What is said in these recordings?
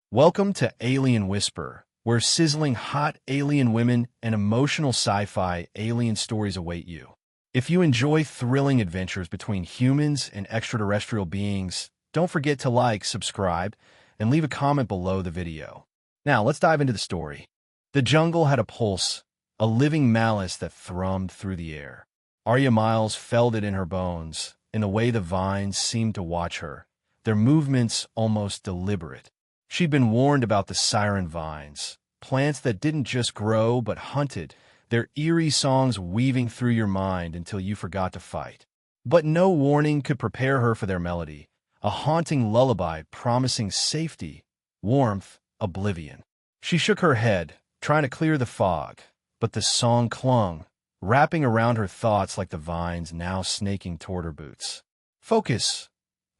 Welcome to Alien Whisper, where sizzling hot alien women and emotional sci-fi alien stories await you. If you enjoy thrilling adventures between humans and extraterrestrial beings, don't forget to like, subscribe, and leave a comment below the video. Now, let's dive into the story. The jungle had a pulse, a living malice that thrummed through the air. Arya Miles felt it in her bones, in the way the vines seemed to watch her, their movements almost deliberate. She'd been warned about the siren vines, plants that didn't just grow but hunted, their eerie songs weaving through your mind until you forgot to fight. But no warning could prepare her for their melody, a haunting lullaby promising safety, warmth, oblivion. She shook her head, trying to clear the fog, but the song clung, wrapping around her thoughts like the vines now snaking toward her boots. "Focus,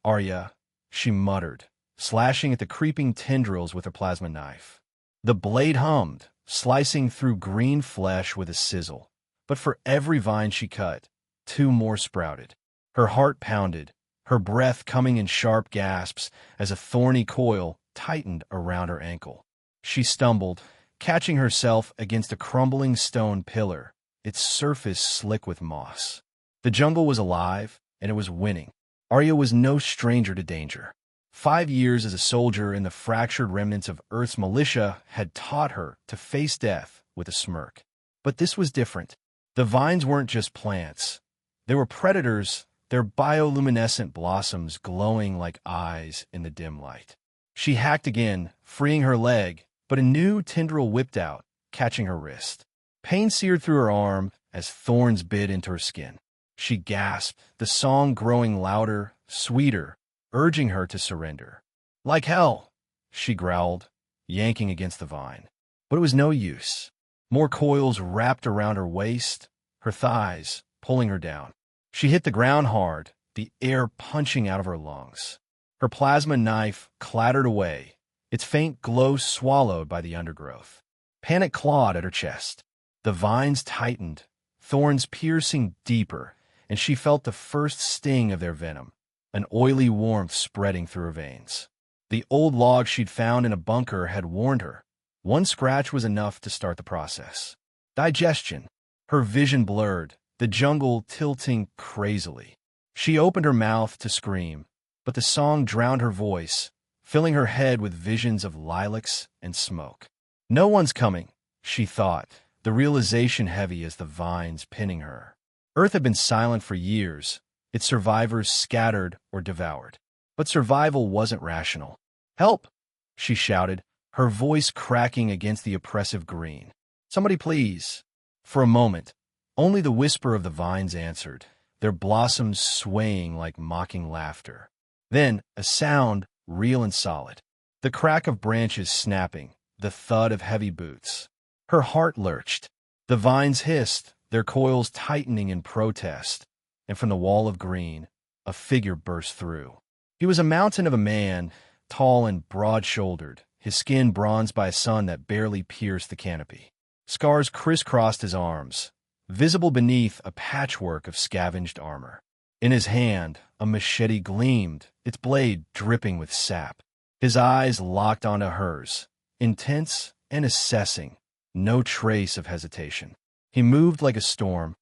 Arya," she muttered, slashing at the creeping tendrils with her plasma knife. The blade hummed, slicing through green flesh with a sizzle. But for every vine she cut, two more sprouted. Her heart pounded, her breath coming in sharp gasps as a thorny coil tightened around her ankle. She stumbled, catching herself against a crumbling stone pillar, its surface slick with moss. The jungle was alive, and it was winning. Arya was no stranger to danger. 5 years as a soldier in the fractured remnants of Earth's militia had taught her to face death with a smirk. But this was different. The vines weren't just plants. They were predators, their bioluminescent blossoms glowing like eyes in the dim light. She hacked again, freeing her leg, but a new tendril whipped out, catching her wrist. Pain seared through her arm as thorns bit into her skin. She gasped, the song growing louder, sweeter, urging her to surrender. "Like hell," she growled, yanking against the vine. But it was no use. More coils wrapped around her waist, her thighs, pulling her down. She hit the ground hard, the air punching out of her lungs. Her plasma knife clattered away, its faint glow swallowed by the undergrowth. Panic clawed at her chest. The vines tightened, thorns piercing deeper, and she felt the first sting of their venom, an oily warmth spreading through her veins. The old log she'd found in a bunker had warned her. One scratch was enough to start the process. Digestion. Her vision blurred, the jungle tilting crazily. She opened her mouth to scream, but the song drowned her voice, filling her head with visions of lilacs and smoke. No one's coming, she thought, the realization heavy as the vines pinning her. Earth had been silent for years, its survivors scattered or devoured. But survival wasn't rational. "Help!" she shouted, her voice cracking against the oppressive green. "Somebody please." For a moment, only the whisper of the vines answered, their blossoms swaying like mocking laughter. Then, a sound, real and solid. The crack of branches snapping, the thud of heavy boots. Her heart lurched. The vines hissed, their coils tightening in protest. And from the wall of green, a figure burst through. He was a mountain of a man, tall and broad-shouldered, his skin bronzed by a sun that barely pierced the canopy. Scars crisscrossed his arms, visible beneath a patchwork of scavenged armor. In his hand, a machete gleamed, its blade dripping with sap. His eyes locked onto hers, intense and assessing, no trace of hesitation. He moved like a storm,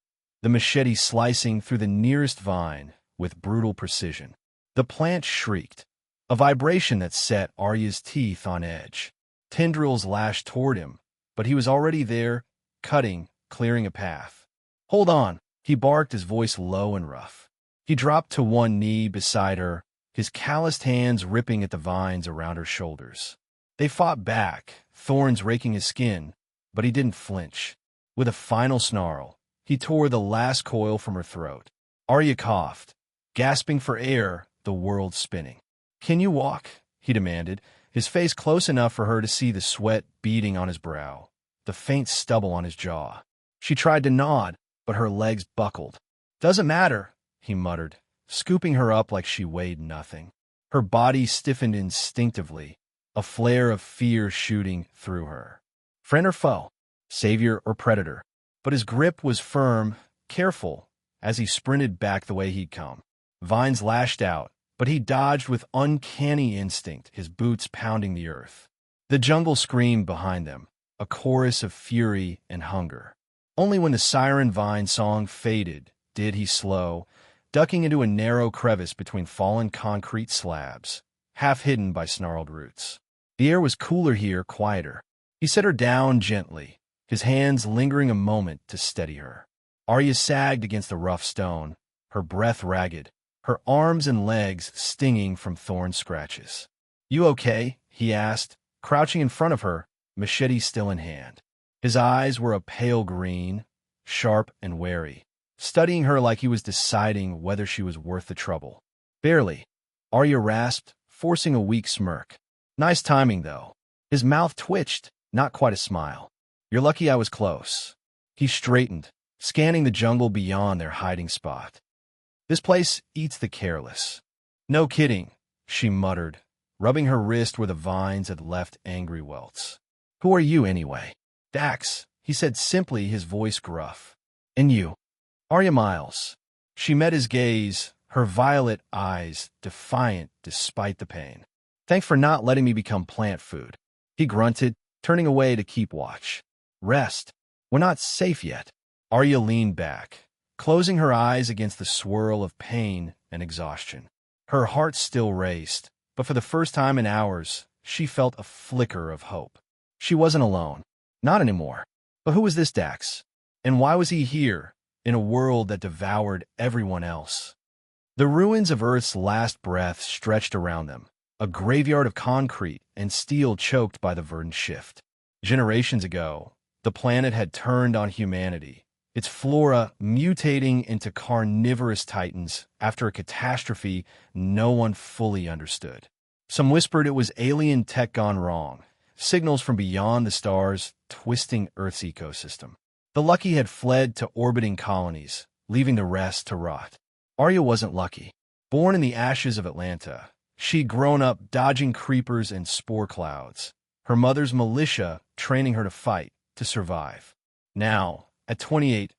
the machete slicing through the nearest vine with brutal precision. The plant shrieked, a vibration that set Arya's teeth on edge. Tendrils lashed toward him, but he was already there, cutting, clearing a path. "Hold on," he barked, his voice low and rough. He dropped to one knee beside her, his calloused hands ripping at the vines around her shoulders. They fought back, thorns raking his skin, but he didn't flinch. With a final snarl, he tore the last coil from her throat. Arya coughed, gasping for air, the world spinning. "Can you walk?" he demanded, his face close enough for her to see the sweat beading on his brow, the faint stubble on his jaw. She tried to nod, but her legs buckled. "Doesn't matter," he muttered, scooping her up like she weighed nothing. Her body stiffened instinctively, a flare of fear shooting through her. Friend or foe? Savior or predator? But his grip was firm, careful, as he sprinted back the way he'd come. Vines lashed out, but he dodged with uncanny instinct, his boots pounding the earth. The jungle screamed behind them, a chorus of fury and hunger. Only when the siren vine song faded did he slow, ducking into a narrow crevice between fallen concrete slabs, half hidden by snarled roots. The air was cooler here, quieter. He set her down gently, his hands lingering a moment to steady her. Arya sagged against the rough stone, her breath ragged, her arms and legs stinging from thorn scratches. "You okay?" he asked, crouching in front of her, machete still in hand. His eyes were a pale green, sharp and wary, studying her like he was deciding whether she was worth the trouble. "Barely," Arya rasped, forcing a weak smirk. "Nice timing, though." His mouth twitched, not quite a smile. "You're lucky I was close." He straightened, scanning the jungle beyond their hiding spot. "This place eats the careless." "No kidding," she muttered, rubbing her wrist where the vines had left angry welts. "Who are you, anyway?" "Dax," he said simply, his voice gruff. "And you?" "Arya Miles." She met his gaze, her violet eyes defiant despite the pain. "Thanks for not letting me become plant food." He grunted, turning away to keep watch. "Rest. We're not safe yet." Arya leaned back, closing her eyes against the swirl of pain and exhaustion. Her heart still raced, but for the first time in hours, she felt a flicker of hope. She wasn't alone. Not anymore. But who was this Dax? And why was he here, in a world that devoured everyone else? The ruins of Earth's last breath stretched around them, a graveyard of concrete and steel choked by the verdant shift. Generations ago, the planet had turned on humanity, its flora mutating into carnivorous titans after a catastrophe no one fully understood. Some whispered it was alien tech gone wrong, signals from beyond the stars twisting Earth's ecosystem. The lucky had fled to orbiting colonies, leaving the rest to rot. Arya wasn't lucky. Born in the ashes of Atlanta, she'd grown up dodging creepers and spore clouds, her mother's militia training her to fight, to survive. Now, at 28,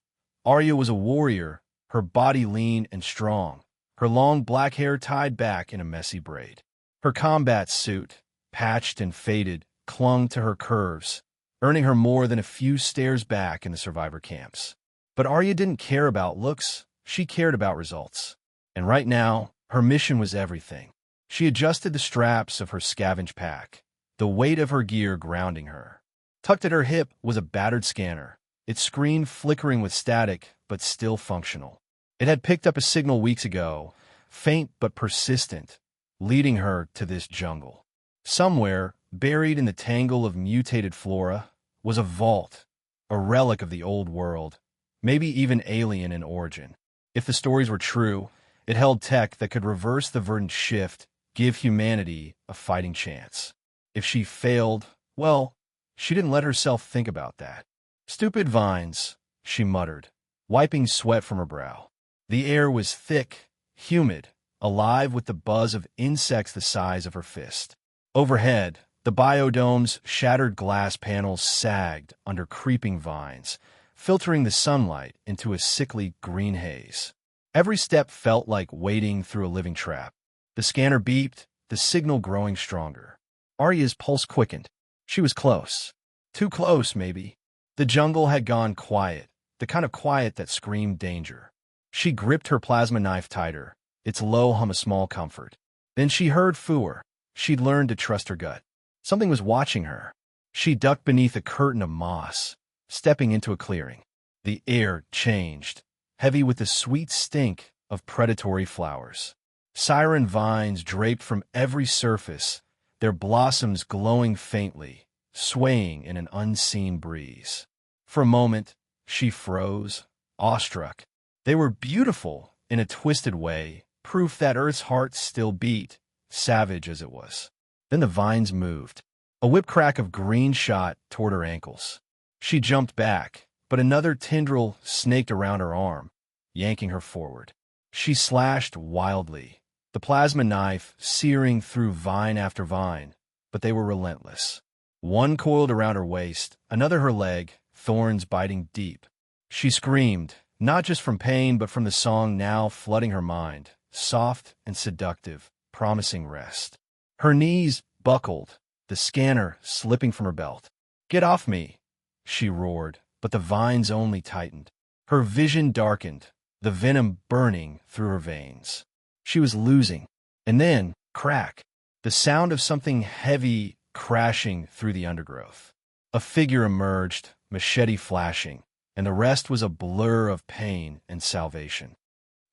Arya was a warrior, her body lean and strong, her long black hair tied back in a messy braid. Her combat suit, patched and faded, clung to her curves, earning her more than a few stares back in the survivor camps. But Arya didn't care about looks, she cared about results. And right now, her mission was everything. She adjusted the straps of her scavenge pack, the weight of her gear grounding her. Tucked at her hip was a battered scanner, its screen flickering with static, but still functional. It had picked up a signal weeks ago, faint but persistent, leading her to this jungle. Somewhere, buried in the tangle of mutated flora, was a vault, a relic of the old world, maybe even alien in origin. If the stories were true, it held tech that could reverse the verdant shift, give humanity a fighting chance. If she failed, well, she didn't let herself think about that. "Stupid vines," she muttered, wiping sweat from her brow. The air was thick, humid, alive with the buzz of insects the size of her fist. Overhead, the biodome's shattered glass panels sagged under creeping vines, filtering the sunlight into a sickly green haze. Every step felt like wading through a living trap. The scanner beeped, the signal growing stronger. Arya's pulse quickened. She was close. Too close, maybe. The jungle had gone quiet, the kind of quiet that screamed danger. She gripped her plasma knife tighter, its low hum a small comfort. Then she heard Fuer. She'd learned to trust her gut. Something was watching her. She ducked beneath a curtain of moss, stepping into a clearing. The air changed, heavy with the sweet stink of predatory flowers. Siren vines draped from every surface, their blossoms glowing faintly, swaying in an unseen breeze. For a moment, she froze, awestruck. They were beautiful in a twisted way, proof that Earth's heart still beat, savage as it was. Then the vines moved. A whip crack of green shot toward her ankles. She jumped back, but another tendril snaked around her arm, yanking her forward. She slashed wildly, the plasma knife searing through vine after vine, but they were relentless. One coiled around her waist, another her leg, thorns biting deep. She screamed, not just from pain but from the song now flooding her mind, soft and seductive, promising rest. Her knees buckled, the scanner slipping from her belt. "Get off me!" she roared, but the vines only tightened. Her vision darkened, the venom burning through her veins. She was losing. And then, crack, the sound of something heavy crashing through the undergrowth. A figure emerged, machete flashing, and the rest was a blur of pain and salvation.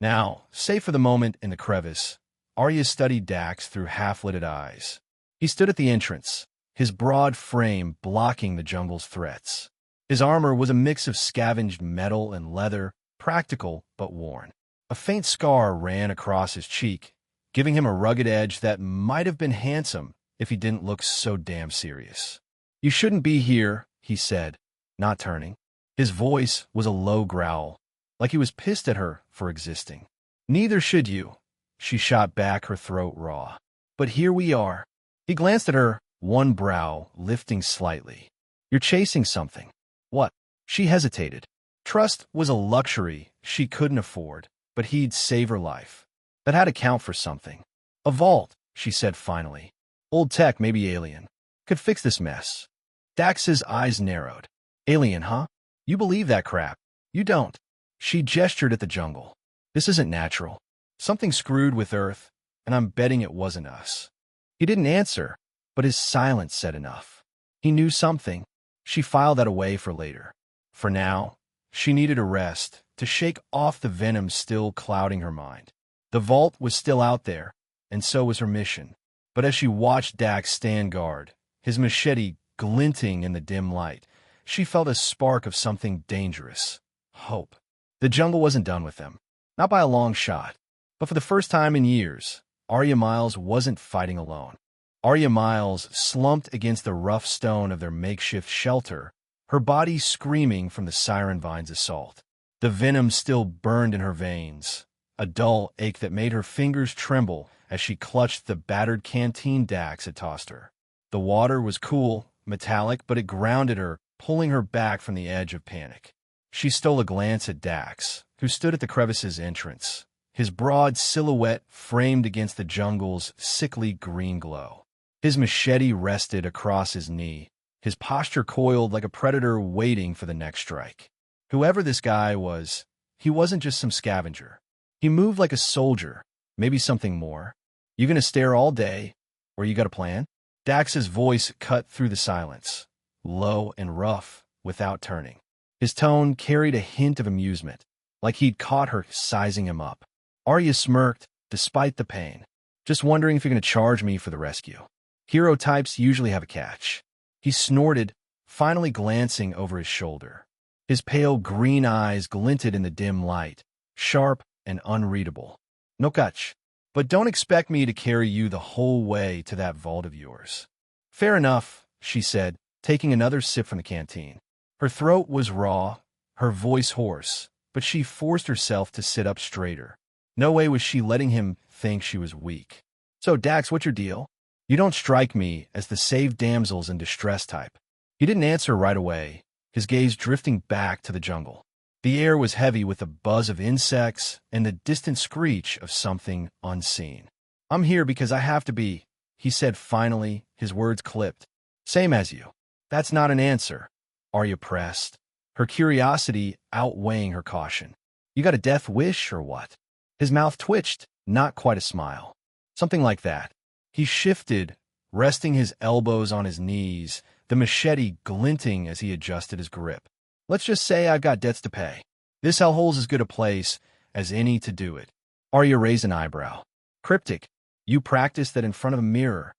Now, safe for the moment in the crevice, Arya studied Dax through half-lidded eyes. He stood at the entrance, his broad frame blocking the jungle's threats. His armor was a mix of scavenged metal and leather, practical but worn. A faint scar ran across his cheek, giving him a rugged edge that might have been handsome if he didn't look so damn serious. "You shouldn't be here," he said, not turning. His voice was a low growl, like he was pissed at her for existing. "Neither should you," she shot back, her throat raw. "But here we are." He glanced at her, one brow lifting slightly. "You're chasing something." "What?" She hesitated. Trust was a luxury she couldn't afford, but he'd save her life. That had to count for something. "A vault," she said finally. "Old tech, maybe alien. Could fix this mess." Dax's eyes narrowed. "Alien, huh? You believe that crap? You don't." She gestured at the jungle. "This isn't natural. Something screwed with Earth, and I'm betting it wasn't us." He didn't answer, but his silence said enough. He knew something. She filed that away for later. For now, she needed a rest to shake off the venom still clouding her mind. The vault was still out there, and so was her mission. But as she watched Dax stand guard, his machete glinting in the dim light, she felt a spark of something dangerous. Hope. The jungle wasn't done with them. Not by a long shot. But for the first time in years, Arya Miles wasn't fighting alone. Arya Miles slumped against the rough stone of their makeshift shelter, her body screaming from the Siren Vine's assault. The venom still burned in her veins, a dull ache that made her fingers tremble as she clutched the battered canteen Dax had tossed her. The water was cool, metallic, but it grounded her, pulling her back from the edge of panic. She stole a glance at Dax, who stood at the crevice's entrance, his broad silhouette framed against the jungle's sickly green glow. His machete rested across his knee, his posture coiled like a predator waiting for the next strike. Whoever this guy was, he wasn't just some scavenger. He moved like a soldier, maybe something more. "You gonna stare all day, or you got a plan?" Dax's voice cut through the silence, low and rough, without turning. His tone carried a hint of amusement, like he'd caught her sizing him up. Arya smirked, despite the pain. "Just wondering if you're gonna charge me for the rescue. Hero types usually have a catch." He snorted, finally glancing over his shoulder. His pale green eyes glinted in the dim light, sharp and unreadable. "No catch. But don't expect me to carry you the whole way to that vault of yours." "Fair enough," she said, taking another sip from the canteen. Her throat was raw, her voice hoarse, but she forced herself to sit up straighter. No way was she letting him think she was weak. "So, Dax, what's your deal? You don't strike me as the save damsels in distress type." He didn't answer right away, his gaze drifting back to the jungle. The air was heavy with the buzz of insects and the distant screech of something unseen. "I'm here because I have to be," he said finally, his words clipped. "Same as you." "That's not an answer," Arya pressed, her curiosity outweighing her caution. "You got a death wish or what?" His mouth twitched, not quite a smile. "Something like that." He shifted, resting his elbows on his knees, the machete glinting as he adjusted his grip. "Let's just say I've got debts to pay. This hellhole's as good a place as any to do it." Arya raised an eyebrow. "Cryptic. You practiced that in front of a mirror."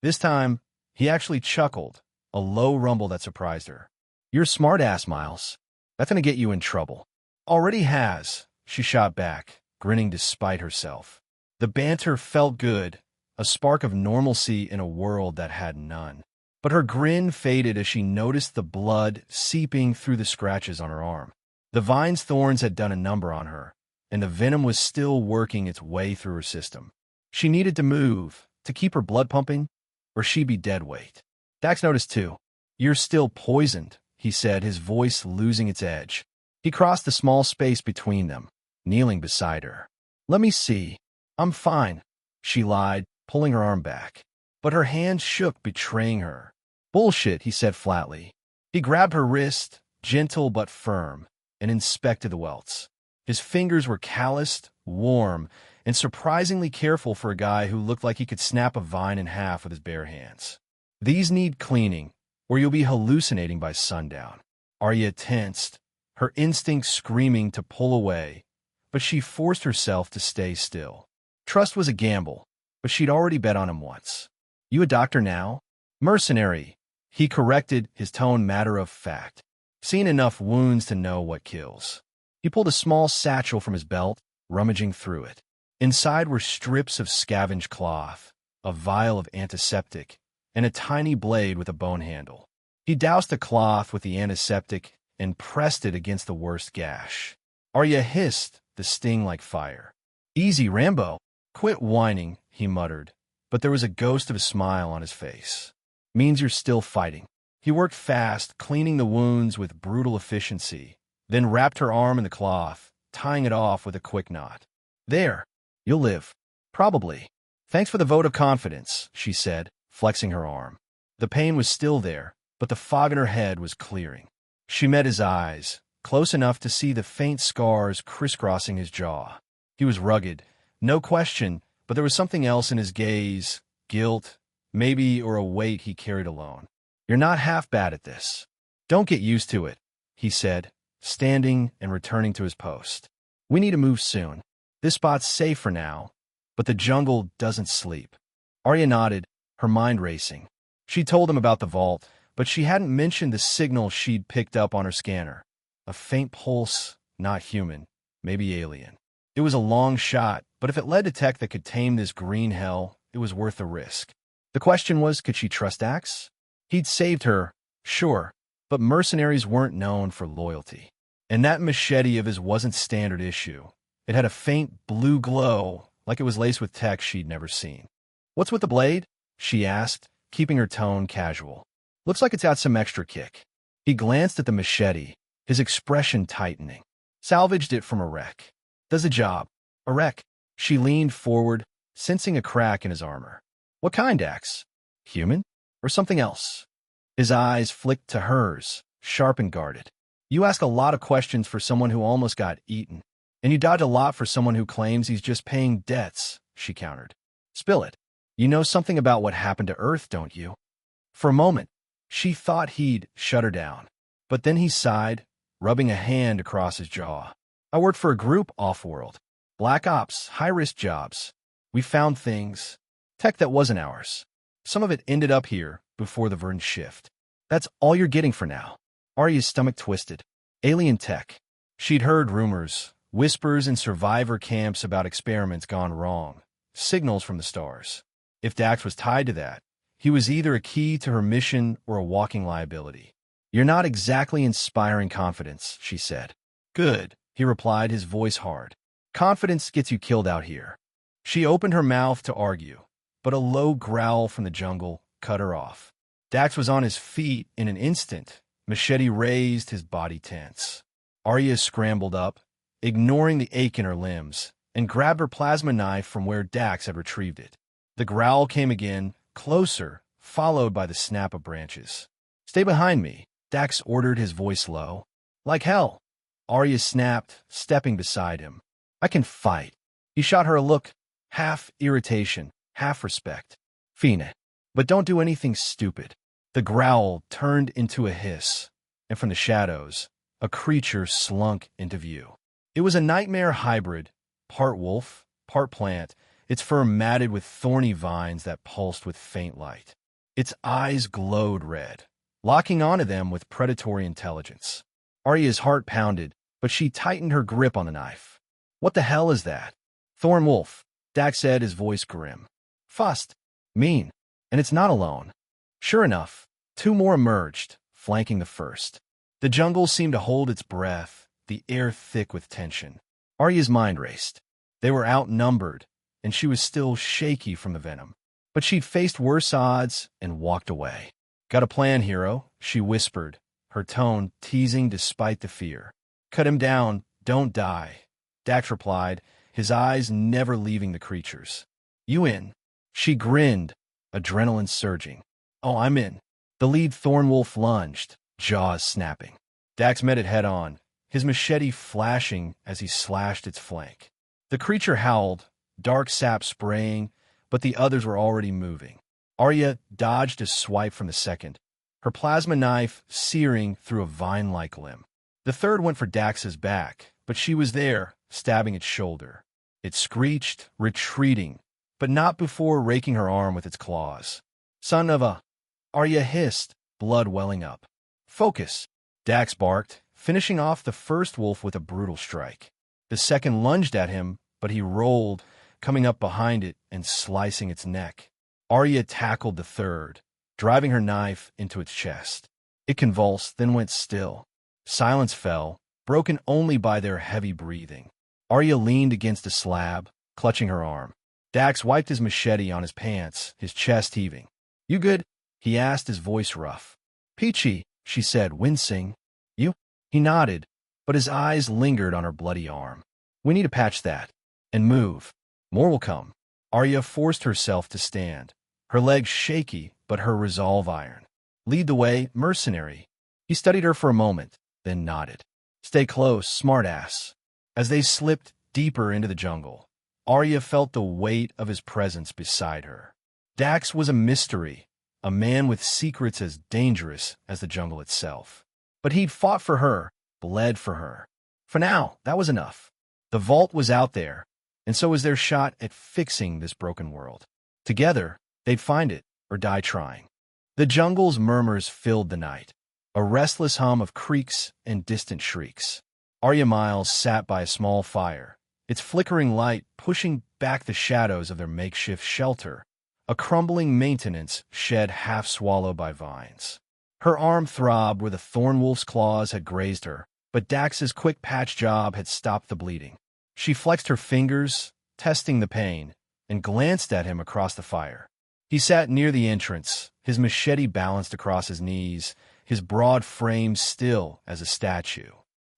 This time, he actually chuckled, a low rumble that surprised her. "You're a smart-ass, Miles. That's gonna get you in trouble." "Already has," she shot back, grinning despite herself. The banter felt good, a spark of normalcy in a world that had none. But her grin faded as she noticed the blood seeping through the scratches on her arm. The vine's thorns had done a number on her, and the venom was still working its way through her system. She needed to move, to keep her blood pumping, or she'd be dead weight. Dax noticed too. "You're still poisoned," he said, his voice losing its edge. He crossed the small space between them, kneeling beside her. "Let me see. I'm fine," she lied, pulling her arm back. but her hand shook, betraying her. "Bullshit," he said flatly. He grabbed her wrist, gentle but firm, and inspected the welts. His fingers were calloused, warm, and surprisingly careful for a guy who looked like he could snap a vine in half with his bare hands. "These need cleaning, or you'll be hallucinating by sundown." Arya tensed, her instinct screaming to pull away, but she forced herself to stay still. Trust was a gamble, but she'd already bet on him once. "You a doctor now?" "Mercenary," he corrected, his tone matter of fact. "Seen enough wounds to know what kills." He pulled a small satchel from his belt, rummaging through it. Inside were strips of scavenged cloth, a vial of antiseptic, and a tiny blade with a bone handle. He doused the cloth with the antiseptic and pressed it against the worst gash. Arya hissed, the sting like fire. "Easy, Rambo." "Quit whining," he muttered, but there was a ghost of a smile on his face. "Means you're still fighting." He worked fast, cleaning the wounds with brutal efficiency, then wrapped her arm in the cloth, tying it off with a quick knot. "There. You'll live." "Probably. Thanks for the vote of confidence," she said, flexing her arm. The pain was still there, but the fog in her head was clearing. She met his eyes, close enough to see the faint scars crisscrossing his jaw. He was rugged, no question, but there was something else in his gaze, guilt, maybe, or a weight he carried alone. "You're not half bad at this." "Don't get used to it," he said, standing and returning to his post. "We need to move soon. This spot's safe for now, but the jungle doesn't sleep." Arya nodded, her mind racing. She told him about the vault, but she hadn't mentioned the signal she'd picked up on her scanner. A faint pulse, not human, maybe alien. It was a long shot, but if it led to tech that could tame this green hell, it was worth the risk. The question was, could she trust Dax? He'd saved her, sure, but mercenaries weren't known for loyalty. And that machete of his wasn't standard issue. It had a faint blue glow, like it was laced with tech she'd never seen. "What's with the blade?" she asked, keeping her tone casual. "Looks like it's got some extra kick." He glanced at the machete, his expression tightening. "Salvaged it from a wreck." "Does the job." "A wreck." She leaned forward, sensing a crack in his armor. "What kind, Dax? Human? Or something else?" His eyes flicked to hers, sharp and guarded. "You ask a lot of questions for someone who almost got eaten. And you dodge a lot for someone who claims he's just paying debts," she countered. "Spill it. You know something about what happened to Earth, don't you?" For a moment, she thought he'd shut her down. But then he sighed, rubbing a hand across his jaw. "I worked for a group off-world. Black Ops, high-risk jobs. We found things. Tech that wasn't ours. Some of it ended up here before the Vern shift. That's all you're getting for now." Arya's stomach twisted. Alien tech. She'd heard rumors, whispers in survivor camps about experiments gone wrong, signals from the stars. If Dax was tied to that, he was either a key to her mission or a walking liability. "You're not exactly inspiring confidence," she said. "Good," he replied, his voice hard. "Confidence gets you killed out here." She opened her mouth to argue, but a low growl from the jungle cut her off. Dax was on his feet in an instant, machete raised, his body tense. Arya scrambled up, ignoring the ache in her limbs, and grabbed her plasma knife from where Dax had retrieved it. The growl came again, closer, followed by the snap of branches. "Stay behind me," Dax ordered, his voice low. "Like hell." Arya snapped, stepping beside him. "I can fight." He shot her a look, half irritation, half respect. "Fina. But don't do anything stupid." The growl turned into a hiss, and from the shadows, a creature slunk into view. It was a nightmare hybrid, part wolf, part plant, its fur matted with thorny vines that pulsed with faint light. Its eyes glowed red, locking onto them with predatory intelligence. Arya's heart pounded, but she tightened her grip on the knife. "What the hell is that?" "Thorn wolf," Dax said, his voice grim. "Fust. Mean. And it's not alone." Sure enough, two more emerged, flanking the first. The jungle seemed to hold its breath, the air thick with tension. Arya's mind raced. They were outnumbered, and she was still shaky from the venom. But she'd faced worse odds and walked away. "Got a plan, hero," she whispered, her tone teasing despite the fear. "Cut him down, don't die," Dax replied, his eyes never leaving the creatures. "You in?" She grinned, adrenaline surging. "Oh, I'm in." The lead Thornwolf lunged, jaws snapping. Dax met it head-on, his machete flashing as he slashed its flank. The creature howled, dark sap spraying, but the others were already moving. Arya dodged a swipe from the second, her plasma knife searing through a vine-like limb. The third went for Dax's back, but she was there, stabbing its shoulder. It screeched, retreating, but not before raking her arm with its claws. "Son of a—" Arya hissed, blood welling up. "Focus!" Dax barked, finishing off the first wolf with a brutal strike. The second lunged at him, but he rolled, coming up behind it and slicing its neck. Arya tackled the third, driving her knife into its chest. It convulsed, then went still. Silence fell, broken only by their heavy breathing. Arya leaned against a slab, clutching her arm. Dax wiped his machete on his pants, his chest heaving. "You good?" he asked, his voice rough. "Peachy," she said, wincing. "You?" He nodded, but his eyes lingered on her bloody arm. "We need to patch that. And move. More will come." Arya forced herself to stand, her legs shaky, but her resolve iron. "Lead the way, mercenary." He studied her for a moment, then nodded. "Stay close, smartass." As they slipped deeper into the jungle, Arya felt the weight of his presence beside her. Dax was a mystery, a man with secrets as dangerous as the jungle itself. But he'd fought for her, bled for her. For now, that was enough. The vault was out there, and so was their shot at fixing this broken world. Together, they'd find it or die trying. The jungle's murmurs filled the night, a restless hum of creaks and distant shrieks. Arya Miles sat by a small fire, its flickering light pushing back the shadows of their makeshift shelter, a crumbling maintenance shed half swallowed by vines. Her arm throbbed where the Thornwolf's claws had grazed her, but Dax's quick patch job had stopped the bleeding. She flexed her fingers, testing the pain, and glanced at him across the fire. He sat near the entrance, his machete balanced across his knees, his broad frame still as a statue.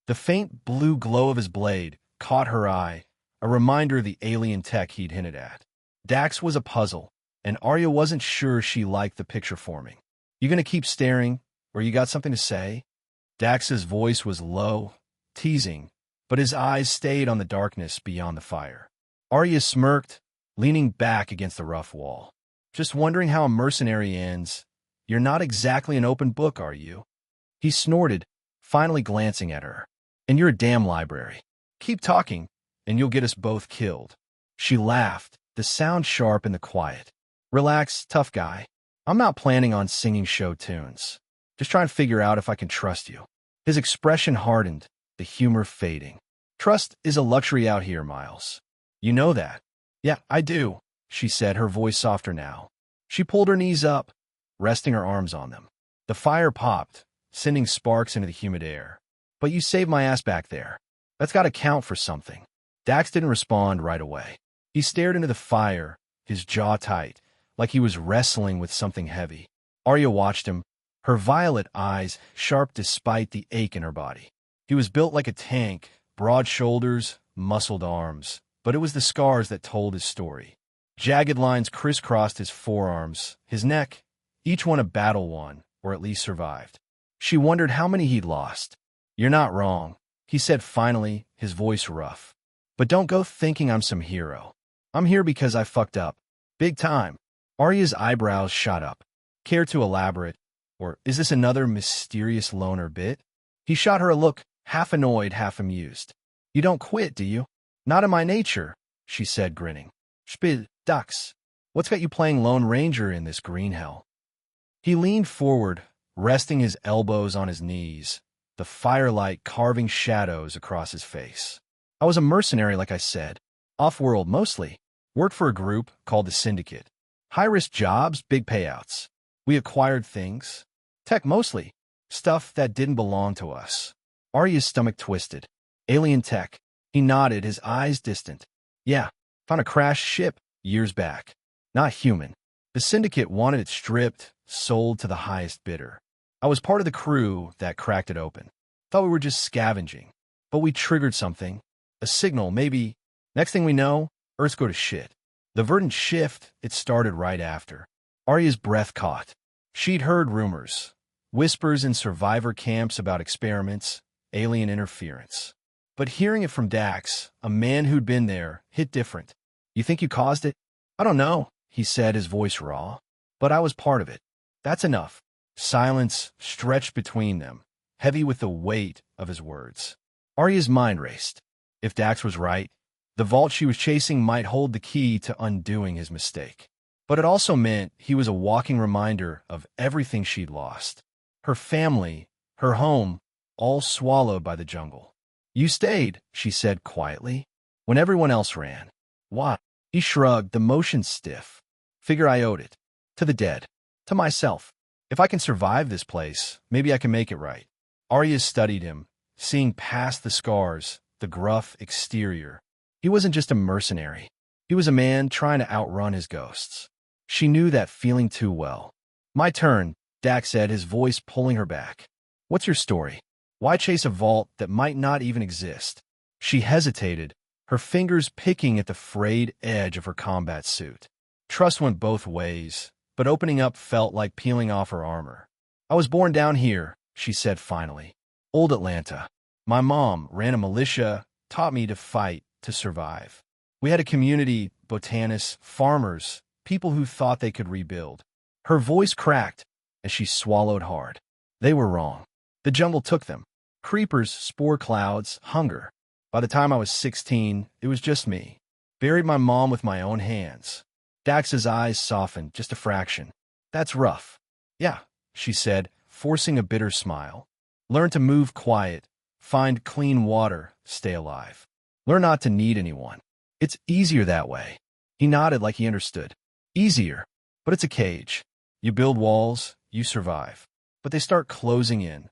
The faint blue glow of his blade caught her eye, a reminder of the alien tech he'd hinted at. Dax was a puzzle, and Arya wasn't sure she liked the picture forming. "You gonna keep staring, or you got something to say?" Dax's voice was low, teasing, but his eyes stayed on the darkness beyond the fire. Arya smirked, leaning back against the rough wall. "Just wondering how a mercenary ends. You're not exactly an open book, are you?" He snorted, finally glancing at her. "And you're a damn library. Keep talking, and you'll get us both killed." She laughed, the sound sharp in the quiet. "Relax, tough guy. I'm not planning on singing show tunes. Just trying to figure out if I can trust you." His expression hardened, the humor fading. "Trust is a luxury out here, Miles. You know that." "Yeah, I do," she said, her voice softer now. She pulled her knees up, resting her arms on them. The fire popped, sending sparks into the humid air. "But you saved my ass back there. That's got to count for something." Dax didn't respond right away. He stared into the fire, his jaw tight, like he was wrestling with something heavy. Arya watched him, her violet eyes sharp despite the ache in her body. He was built like a tank, broad shoulders, muscled arms, but it was the scars that told his story. Jagged lines crisscrossed his forearms, his neck, each one a battle won, or at least survived. She wondered how many he'd lost. "You're not wrong," he said finally, his voice rough. "But don't go thinking I'm some hero. I'm here because I fucked up. Big time." Arya's eyebrows shot up. "Care to elaborate? Or is this another mysterious loner bit?" He shot her a look, half annoyed, half amused. "You don't quit, do you?" "Not in my nature," she said, grinning. "Spiel, Dax. What's got you playing Lone Ranger in this green hell?" He leaned forward, resting his elbows on his knees, the firelight carving shadows across his face. "I was a mercenary, like I said. Off-world, mostly. Worked for a group called the Syndicate. High-risk jobs, big payouts. We acquired things. Tech, mostly. Stuff that didn't belong to us." Arya's stomach twisted. "Alien tech." He nodded, his eyes distant. "Yeah, found a crashed ship years back. Not human. The Syndicate wanted it stripped, sold to the highest bidder. I was part of the crew that cracked it open. Thought we were just scavenging. But we triggered something. A signal, maybe. Next thing we know, Earth's go to shit. The verdant shift, it started right after. Arya's breath caught. She'd heard rumors, whispers in survivor camps about experiments, alien interference. But hearing it from Dax, a man who'd been there, hit different. You think you caused it? I don't know, he said, his voice raw. But I was part of it. That's enough. Silence stretched between them, heavy with the weight of his words. Arya's mind raced. If Dax was right, the vault she was chasing might hold the key to undoing his mistake. But it also meant he was a walking reminder of everything she'd lost. Her family, her home, all swallowed by the jungle. You stayed, she said quietly, when everyone else ran. Why? He shrugged, the motion stiff. Figure I owed it. To the dead. To myself. If I can survive this place, maybe I can make it right. Arya studied him, seeing past the scars, the gruff exterior. He wasn't just a mercenary. He was a man trying to outrun his ghosts. She knew that feeling too well. My turn, Dax said, his voice pulling her back. What's your story? Why chase a vault that might not even exist? She hesitated, her fingers picking at the frayed edge of her combat suit. Trust went both ways, but opening up felt like peeling off her armor. I was born down here, she said finally. Old Atlanta. My mom ran a militia, taught me to fight, to survive. We had a community, botanists, farmers, people who thought they could rebuild. Her voice cracked as she swallowed hard. They were wrong. The jungle took them. Creepers, spore clouds, hunger. By the time I was 16, it was just me. Buried my mom with my own hands. Dax's eyes softened just a fraction. That's rough. Yeah, she said, forcing a bitter smile. Learn to move quiet, find clean water, stay alive. Learn not to need anyone. It's easier that way. He nodded like he understood. Easier, but it's a cage. You build walls, you survive. But they start closing in.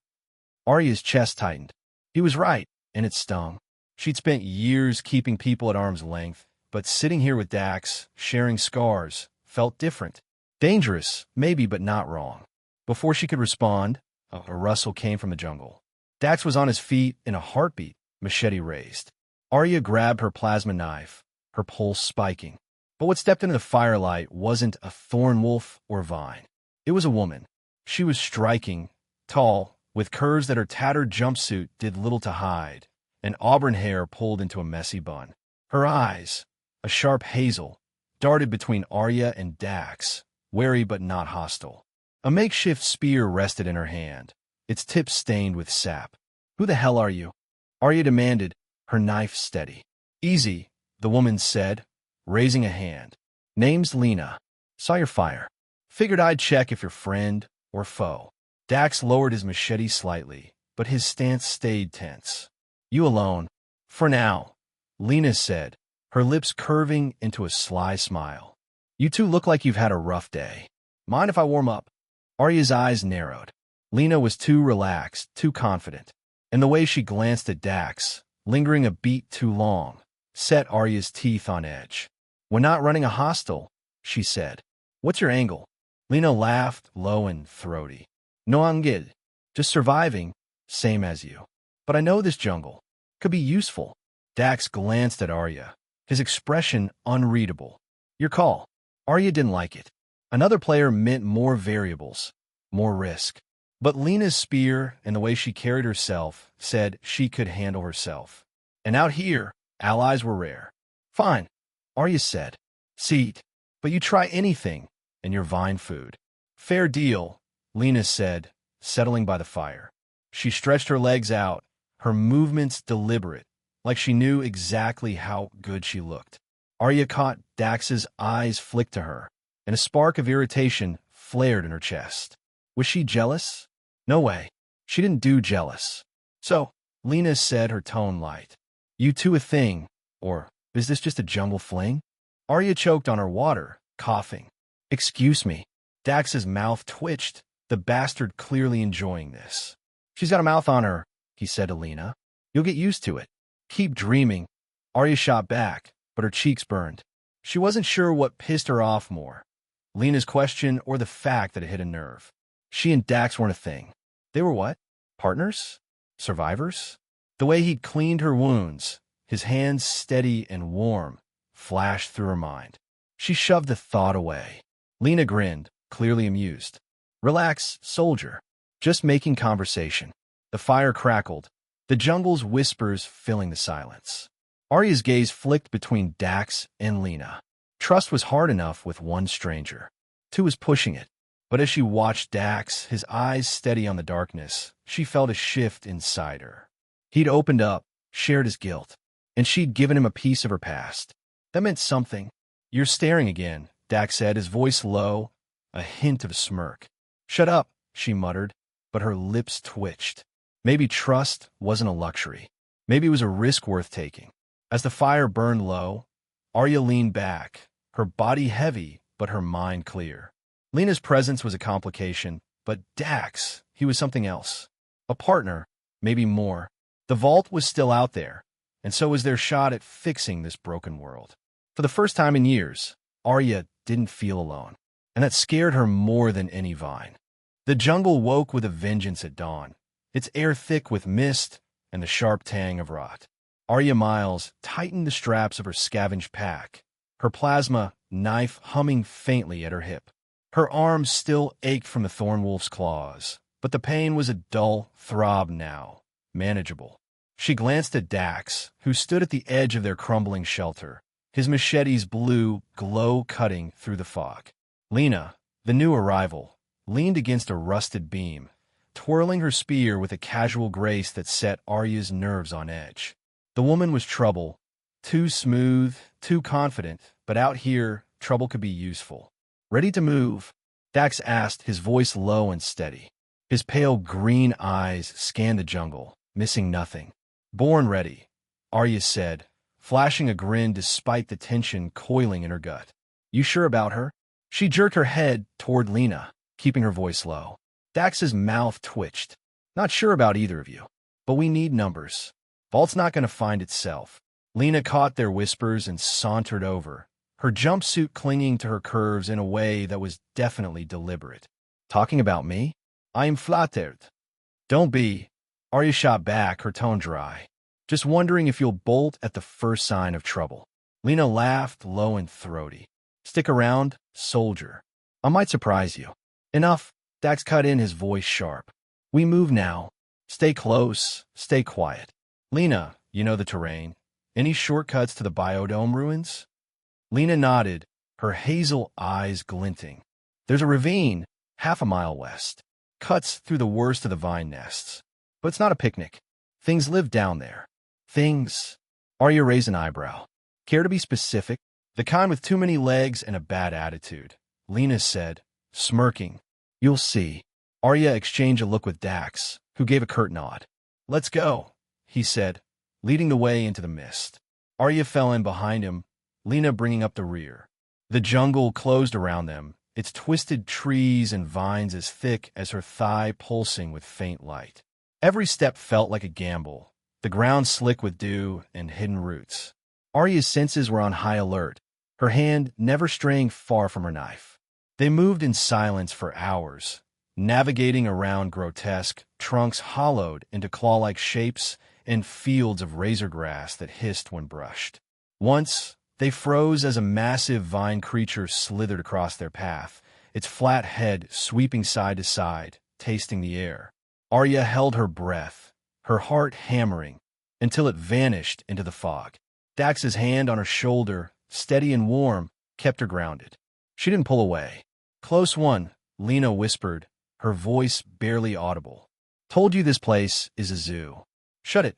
Arya's chest tightened. He was right, and it stung. She'd spent years keeping people at arm's length, but sitting here with Dax, sharing scars, felt different. Dangerous, maybe, but not wrong. Before she could respond, a rustle came from the jungle. Dax was on his feet in a heartbeat, machete raised. Arya grabbed her plasma knife, her pulse spiking. But what stepped into the firelight wasn't a thorn wolf or vine. It was a woman. She was striking, tall, with curves that her tattered jumpsuit did little to hide, and auburn hair pulled into a messy bun. Her eyes, a sharp hazel, darted between Arya and Dax, wary but not hostile. A makeshift spear rested in her hand, its tip stained with sap. Who the hell are you? Arya demanded, her knife steady. Easy, the woman said, raising a hand. Name's Lena. Saw your fire. Figured I'd check if you're friend or foe. Dax lowered his machete slightly, but his stance stayed tense. You alone. For now, Lena said, her lips curving into a sly smile. You two look like you've had a rough day. Mind if I warm up? Arya's eyes narrowed. Lena was too relaxed, too confident. And the way she glanced at Dax, lingering a beat too long, set Arya's teeth on edge. We're not running a hostel, she said. What's your angle? Lena laughed, low and throaty. No, I'm good. Just surviving, same as you. But I know this jungle. Could be useful. Dax glanced at Arya, his expression unreadable. Your call. Arya didn't like it. Another player meant more variables, more risk. But Lena's spear and the way she carried herself said she could handle herself. And out here, allies were rare. Fine, Arya said. Seat. But you try anything, and you're vine food. Fair deal, Lena said, settling by the fire. She stretched her legs out, her movements deliberate, like she knew exactly how good she looked. Arya caught Dax's eyes flick to her, and a spark of irritation flared in her chest. Was she jealous? No way. She didn't do jealous. So, Lena said, her tone light. You two a thing, or is this just a jungle fling? Arya choked on her water, coughing. Excuse me. Dax's mouth twitched, the bastard clearly enjoying this. She's got a mouth on her, he said to Lena. You'll get used to it. Keep dreaming. Arya shot back, but her cheeks burned. She wasn't sure what pissed her off more, Lena's question or the fact that it hit a nerve. She and Dax weren't a thing. They were what? Partners? Survivors? The way he'd cleaned her wounds, his hands steady and warm, flashed through her mind. She shoved the thought away. Lena grinned, clearly amused. Relax, soldier. Just making conversation. The fire crackled, the jungle's whispers filling the silence. Arya's gaze flicked between Dax and Lena. Trust was hard enough with one stranger. Two was pushing it. But as she watched Dax, his eyes steady on the darkness, she felt a shift inside her. He'd opened up, shared his guilt, and she'd given him a piece of her past. That meant something. You're staring again, Dax said, his voice low, a hint of a smirk. Shut up, she muttered, but her lips twitched. Maybe trust wasn't a luxury. Maybe it was a risk worth taking. As the fire burned low, Arya leaned back, her body heavy, but her mind clear. Lena's presence was a complication, but Dax, he was something else. A partner, maybe more. The vault was still out there, and so was their shot at fixing this broken world. For the first time in years, Arya didn't feel alone, and that scared her more than any vine. The jungle woke with a vengeance at dawn, its air thick with mist and the sharp tang of rot. Arya Miles tightened the straps of her scavenged pack, her plasma knife humming faintly at her hip. Her arms still ached from the Thornwolf's claws, but the pain was a dull throb now, manageable. She glanced at Dax, who stood at the edge of their crumbling shelter, his machete's blue glow cutting through the fog. Lena, the new arrival, leaned against a rusted beam, twirling her spear with a casual grace that set Arya's nerves on edge. The woman was trouble, too smooth, too confident, but out here, trouble could be useful. Ready to move? Dax asked, his voice low and steady. His pale green eyes scanned the jungle, missing nothing. Born ready, Arya said, flashing a grin despite the tension coiling in her gut. You sure about her? She jerked her head toward Lena, keeping her voice low. Dax's mouth twitched. Not sure about either of you, but we need numbers. Vault's not going to find itself. Lena caught their whispers and sauntered over, her jumpsuit clinging to her curves in a way that was definitely deliberate. Talking about me? I am flattered. Don't be. Arya shot back, her tone dry. Just wondering if you'll bolt at the first sign of trouble. Lena laughed, low and throaty. Stick around, soldier. I might surprise you. Enough. Dax cut in, his voice sharp. We move now. Stay close, stay quiet. Lena, you know the terrain. Any shortcuts to the biodome ruins? Lena nodded, her hazel eyes glinting. There's a ravine, half a mile west. Cuts through the worst of the vine nests. But it's not a picnic. Things live down there. Things. Arya raised an eyebrow. Care to be specific? The kind with too many legs and a bad attitude. Lena said, smirking. You'll see. Arya exchanged a look with Dax, who gave a curt nod. Let's go, he said, leading the way into the mist. Arya fell in behind him, Lena bringing up the rear. The jungle closed around them, its twisted trees and vines as thick as her thigh pulsing with faint light. Every step felt like a gamble, the ground slick with dew and hidden roots. Arya's senses were on high alert, her hand never straying far from her knife. They moved in silence for hours, navigating around grotesque trunks hollowed into claw-like shapes and fields of razor grass that hissed when brushed. Once, they froze as a massive vine creature slithered across their path, its flat head sweeping side to side, tasting the air. Arya held her breath, her heart hammering, until it vanished into the fog. Dax's hand on her shoulder, steady and warm, kept her grounded. She didn't pull away. Close one, Lena whispered, her voice barely audible. Told you this place is a zoo. Shut it,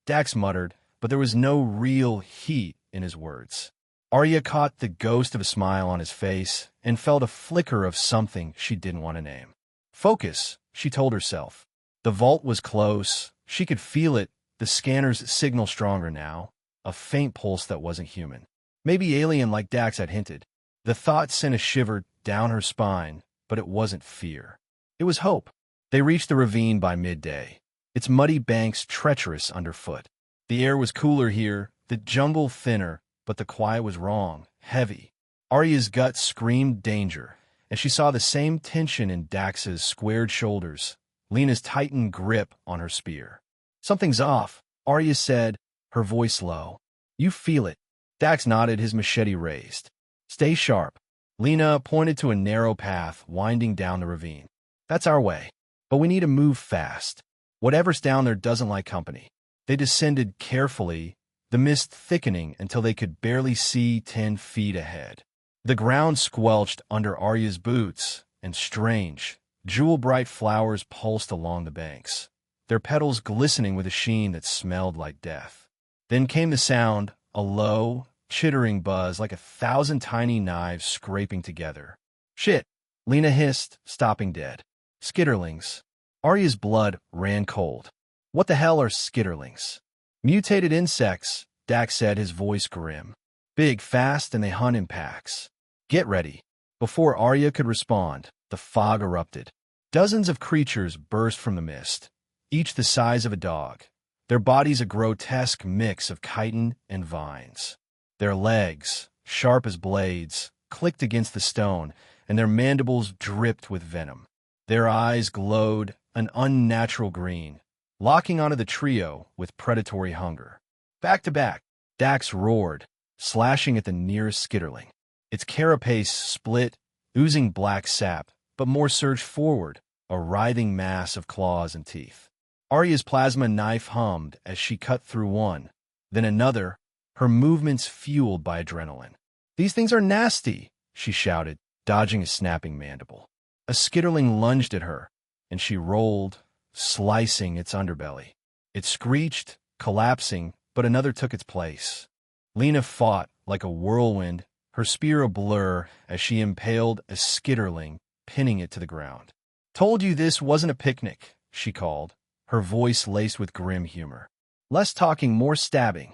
Dax muttered, but there was no real heat in his words. Arya caught the ghost of a smile on his face and felt a flicker of something she didn't want to name. Focus, she told herself. The vault was close. She could feel it, the scanner's signal stronger now, a faint pulse that wasn't human. Maybe alien like Dax had hinted. The thought sent a shiver down her spine, but it wasn't fear. It was hope. They reached the ravine by midday, its muddy banks treacherous underfoot. The air was cooler here, the jungle thinner, but the quiet was wrong, heavy. Arya's gut screamed danger, and she saw the same tension in Dax's squared shoulders, Lena's tightened grip on her spear. Something's off, Arya said, her voice low. You feel it. Dax nodded, his machete raised. Stay sharp. Lena pointed to a narrow path winding down the ravine. That's our way. But we need to move fast. Whatever's down there doesn't like company. They descended carefully, the mist thickening until they could barely see 10 feet ahead. The ground squelched under Arya's boots, and strange, jewel-bright flowers pulsed along the banks, their petals glistening with a sheen that smelled like death. Then came the sound, a low, chittering buzz like 1,000 tiny knives scraping together. Shit, Lena hissed, stopping dead. Skitterlings. Arya's blood ran cold. What the hell are skitterlings? Mutated insects, Dax said, his voice grim. Big, fast, and they hunt in packs. Get ready. Before Arya could respond, the fog erupted. Dozens of creatures burst from the mist, each the size of a dog, their bodies a grotesque mix of chitin and vines. Their legs, sharp as blades, clicked against the stone, and their mandibles dripped with venom. Their eyes glowed an unnatural green, locking onto the trio with predatory hunger. Back to back, Dax roared, slashing at the nearest skitterling. Its carapace split, oozing black sap, but more surged forward, a writhing mass of claws and teeth. Arya's plasma knife hummed as she cut through one, then another, her movements fueled by adrenaline. These things are nasty, she shouted, dodging a snapping mandible. A skitterling lunged at her, and she rolled, slicing its underbelly. It screeched, collapsing, but another took its place. Lena fought like a whirlwind, her spear a blur as she impaled a skitterling, pinning it to the ground. Told you this wasn't a picnic, she called, her voice laced with grim humor. Less talking, more stabbing.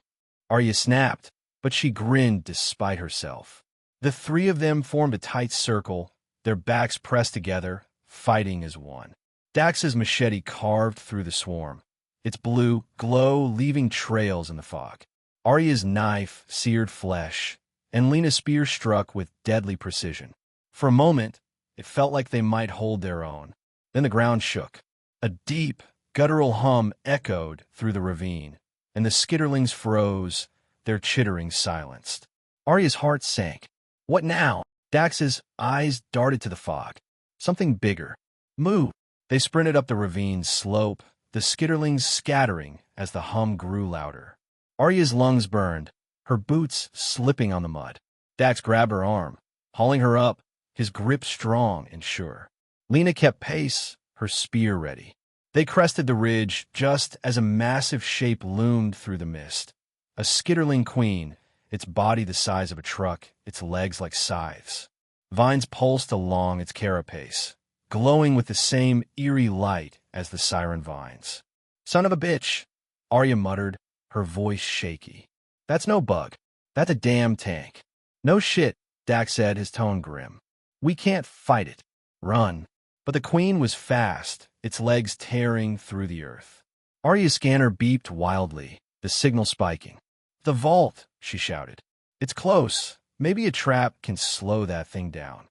Arya snapped, but she grinned despite herself. The three of them formed a tight circle, their backs pressed together, fighting as one. Dax's machete carved through the swarm, its blue glow leaving trails in the fog. Arya's knife seared flesh, and Lena's spear struck with deadly precision. For a moment, it felt like they might hold their own. Then the ground shook. A deep, guttural hum echoed through the ravine, and the skitterlings froze, their chittering silenced. Arya's heart sank. What now? Dax's eyes darted to the fog. Something bigger. Move! They sprinted up the ravine's slope, the skitterlings scattering as the hum grew louder. Arya's lungs burned, her boots slipping on the mud. Dax grabbed her arm, hauling her up, his grip strong and sure. Lena kept pace, her spear ready. They crested the ridge just as a massive shape loomed through the mist. A skitterling queen, its body the size of a truck, its legs like scythes. Vines pulsed along its carapace, glowing with the same eerie light as the siren vines. Son of a bitch, Arya muttered, her voice shaky. That's no bug. That's a damn tank. No shit, Dax said, his tone grim. We can't fight it. Run. But the queen was fast, its legs tearing through the earth. Arya's scanner beeped wildly, the signal spiking. The vault, she shouted. It's close. Maybe a trap can slow that thing down.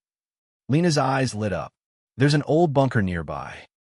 Lena's eyes lit up. There's an old bunker nearby.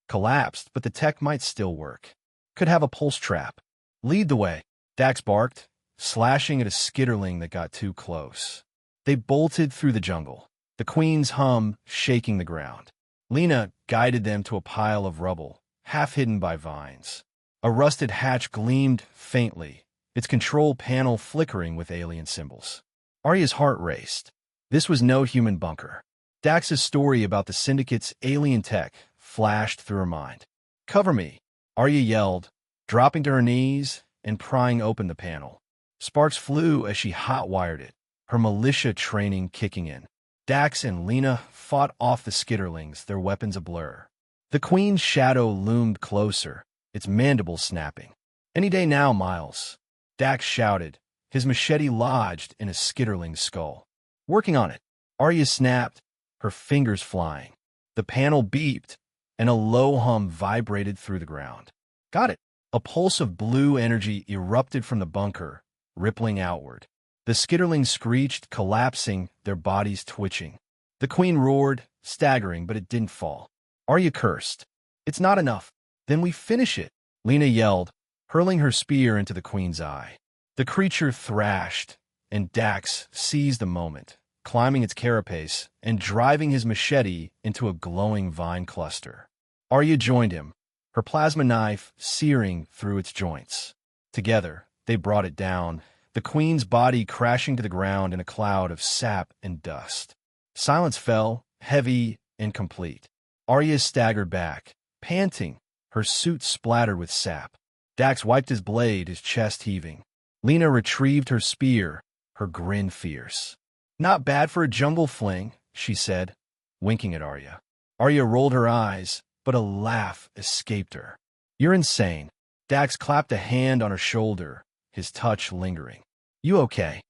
Collapsed, but the tech might still work. Could have a pulse trap. Lead the way, Dax barked, slashing at a skitterling that got too close. They bolted through the jungle, the queen's hum shaking the ground. Lena guided them to a pile of rubble, half hidden by vines. A rusted hatch gleamed faintly, its control panel flickering with alien symbols. Arya's heart raced. This was no human bunker. Dax's story about the Syndicate's alien tech flashed through her mind. Cover me, Arya yelled, dropping to her knees and prying open the panel. Sparks flew as she hot-wired it, her militia training kicking in. Dax and Lena fought off the skitterlings, their weapons ablur. The queen's shadow loomed closer, its mandibles snapping. Any day now, Miles, Dax shouted, his machete lodged in a skitterling's skull. Working on it. Arya snapped, her fingers flying. The panel beeped, and a low hum vibrated through the ground. Got it. A pulse of blue energy erupted from the bunker, rippling outward. The skitterlings screeched, collapsing, their bodies twitching. The queen roared, staggering, but it didn't fall. Arya cursed. It's not enough. Then we finish it, Lena yelled, hurling her spear into the queen's eye. The creature thrashed, and Dax seized the moment, climbing its carapace and driving his machete into a glowing vine cluster. Arya joined him, her plasma knife searing through its joints. Together, they brought it down, the queen's body crashing to the ground in a cloud of sap and dust. Silence fell, heavy and complete. Arya staggered back, panting, her suit splattered with sap. Dax wiped his blade, his chest heaving. Lena retrieved her spear, her grin fierce. "Not bad for a jungle fling," she said, winking at Arya. Arya rolled her eyes, but a laugh escaped her. "You're insane." Dax clapped a hand on her shoulder, his touch lingering. "You okay?"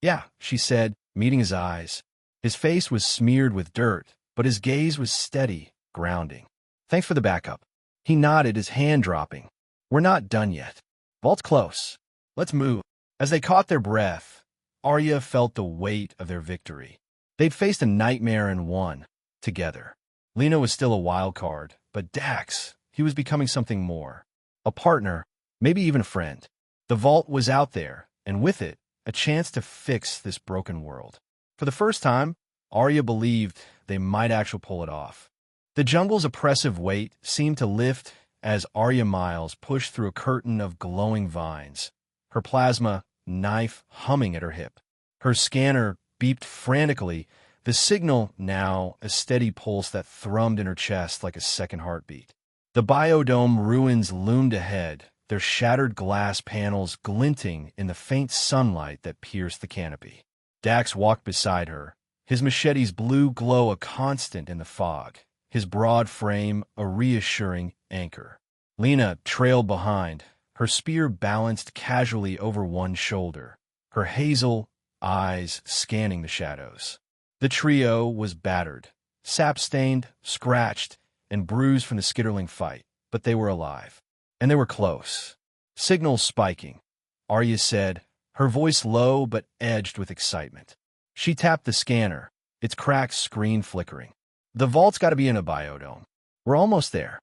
"Yeah," she said, meeting his eyes. His face was smeared with dirt, but his gaze was steady, grounding. "Thanks for the backup." He nodded, his hand dropping. "We're not done yet. Vault's close. Let's move." As they caught their breath, Arya felt the weight of their victory. They'd faced a nightmare and won, together. Lena was still a wild card, but Dax, he was becoming something more. A partner, maybe even a friend. The vault was out there, and with it, a chance to fix this broken world. For the first time, Arya believed they might actually pull it off. The jungle's oppressive weight seemed to lift as Arya Miles pushed through a curtain of glowing vines, her plasma knife humming at her hip. Her scanner beeped frantically, the signal now a steady pulse that thrummed in her chest like a second heartbeat. The biodome ruins loomed ahead, their shattered glass panels glinting in the faint sunlight that pierced the canopy. Dax walked beside her, his machete's blue glow a constant in the fog, his broad frame a reassuring anchor. Lena trailed behind, her spear balanced casually over one shoulder, her hazel eyes scanning the shadows. The trio was battered, sap-stained, scratched, and bruised from the skitterling fight, but they were alive. And they were close. Signals spiking. Arya said, her voice low but edged with excitement. She tapped the scanner, its cracked screen flickering. "The vault's got to be in a biodome. We're almost there."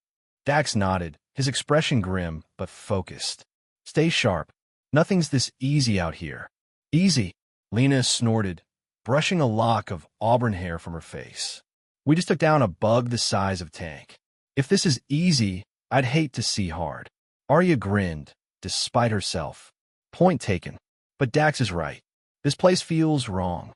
Dax nodded, his expression grim but focused. "Stay sharp. Nothing's this easy out here." "Easy," Lena snorted, brushing a lock of auburn hair from her face. "We just took down a bug the size of a tank. If this is easy, I'd hate to see hard." Arya grinned, despite herself. Point taken. But Dax is right. This place feels wrong.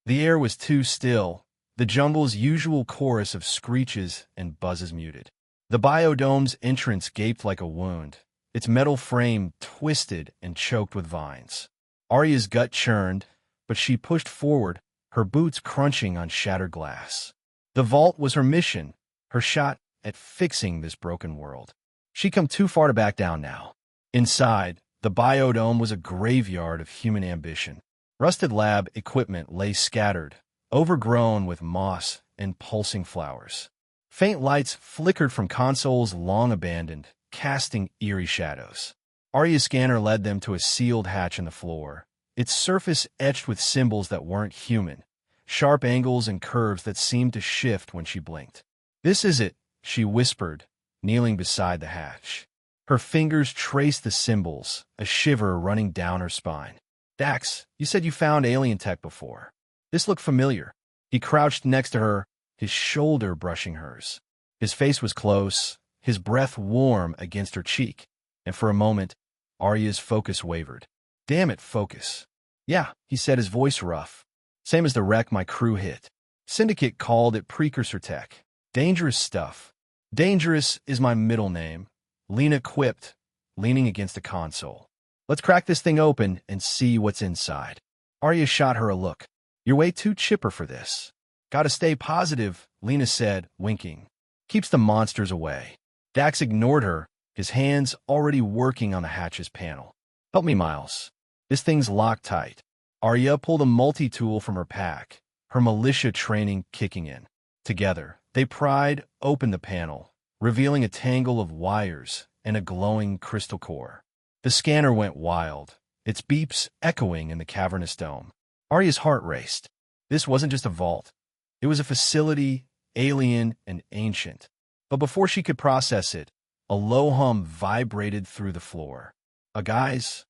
The air was too still, the jungle's usual chorus of screeches and buzzes muted. The biodome's entrance gaped like a wound, its metal frame twisted and choked with vines. Arya's gut churned, but she pushed forward, her boots crunching on shattered glass. The vault was her mission, her shot at fixing this broken world. She'd come too far to back down now. Inside, the biodome was a graveyard of human ambition. Rusted lab equipment lay scattered, overgrown with moss and pulsing flowers. Faint lights flickered from consoles long abandoned, casting eerie shadows. Arya's scanner led them to a sealed hatch in the floor, its surface etched with symbols that weren't human, sharp angles and curves that seemed to shift when she blinked. "This is it," she whispered, kneeling beside the hatch. Her fingers traced the symbols, a shiver running down her spine. "Dax, you said you found alien tech before. This looked familiar." He crouched next to her, his shoulder brushing hers. His face was close, his breath warm against her cheek, and for a moment, Arya's focus wavered. "Damn it, focus." "Yeah," he said, his voice rough. "Same as the wreck my crew hit. Syndicate called it precursor tech. Dangerous stuff." "Dangerous is my middle name," Lena quipped, leaning against the console. "Let's crack this thing open and see what's inside." Arya shot her a look. "You're way too chipper for this." "Gotta stay positive," Lena said, winking. "Keeps the monsters away." Dax ignored her, his hands already working on the hatch's panel. "Help me, Miles. This thing's locked tight." Arya pulled a multi-tool from her pack, her militia training kicking in. Together, they pried open the panel, revealing a tangle of wires and a glowing crystal core. The scanner went wild, its beeps echoing in the cavernous dome. Arya's heart raced. This wasn't just a vault. It was a facility, alien and ancient. But before she could process it, a low hum vibrated through the floor. "Guys,"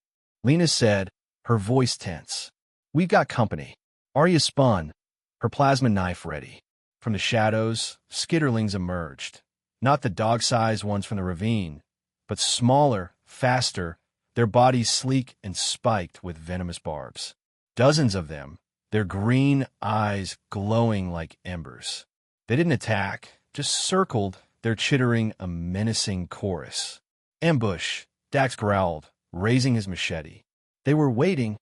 Lena said, her voice tense. "We've got company." Arya spun, her plasma knife ready. From the shadows, skitterlings emerged. Not the dog-sized ones from the ravine, but smaller, faster, their bodies sleek and spiked with venomous barbs. Dozens of them, their green eyes glowing like embers. They didn't attack, just circled, their chittering a menacing chorus. Ambush, Dax growled, raising his machete. They were waiting.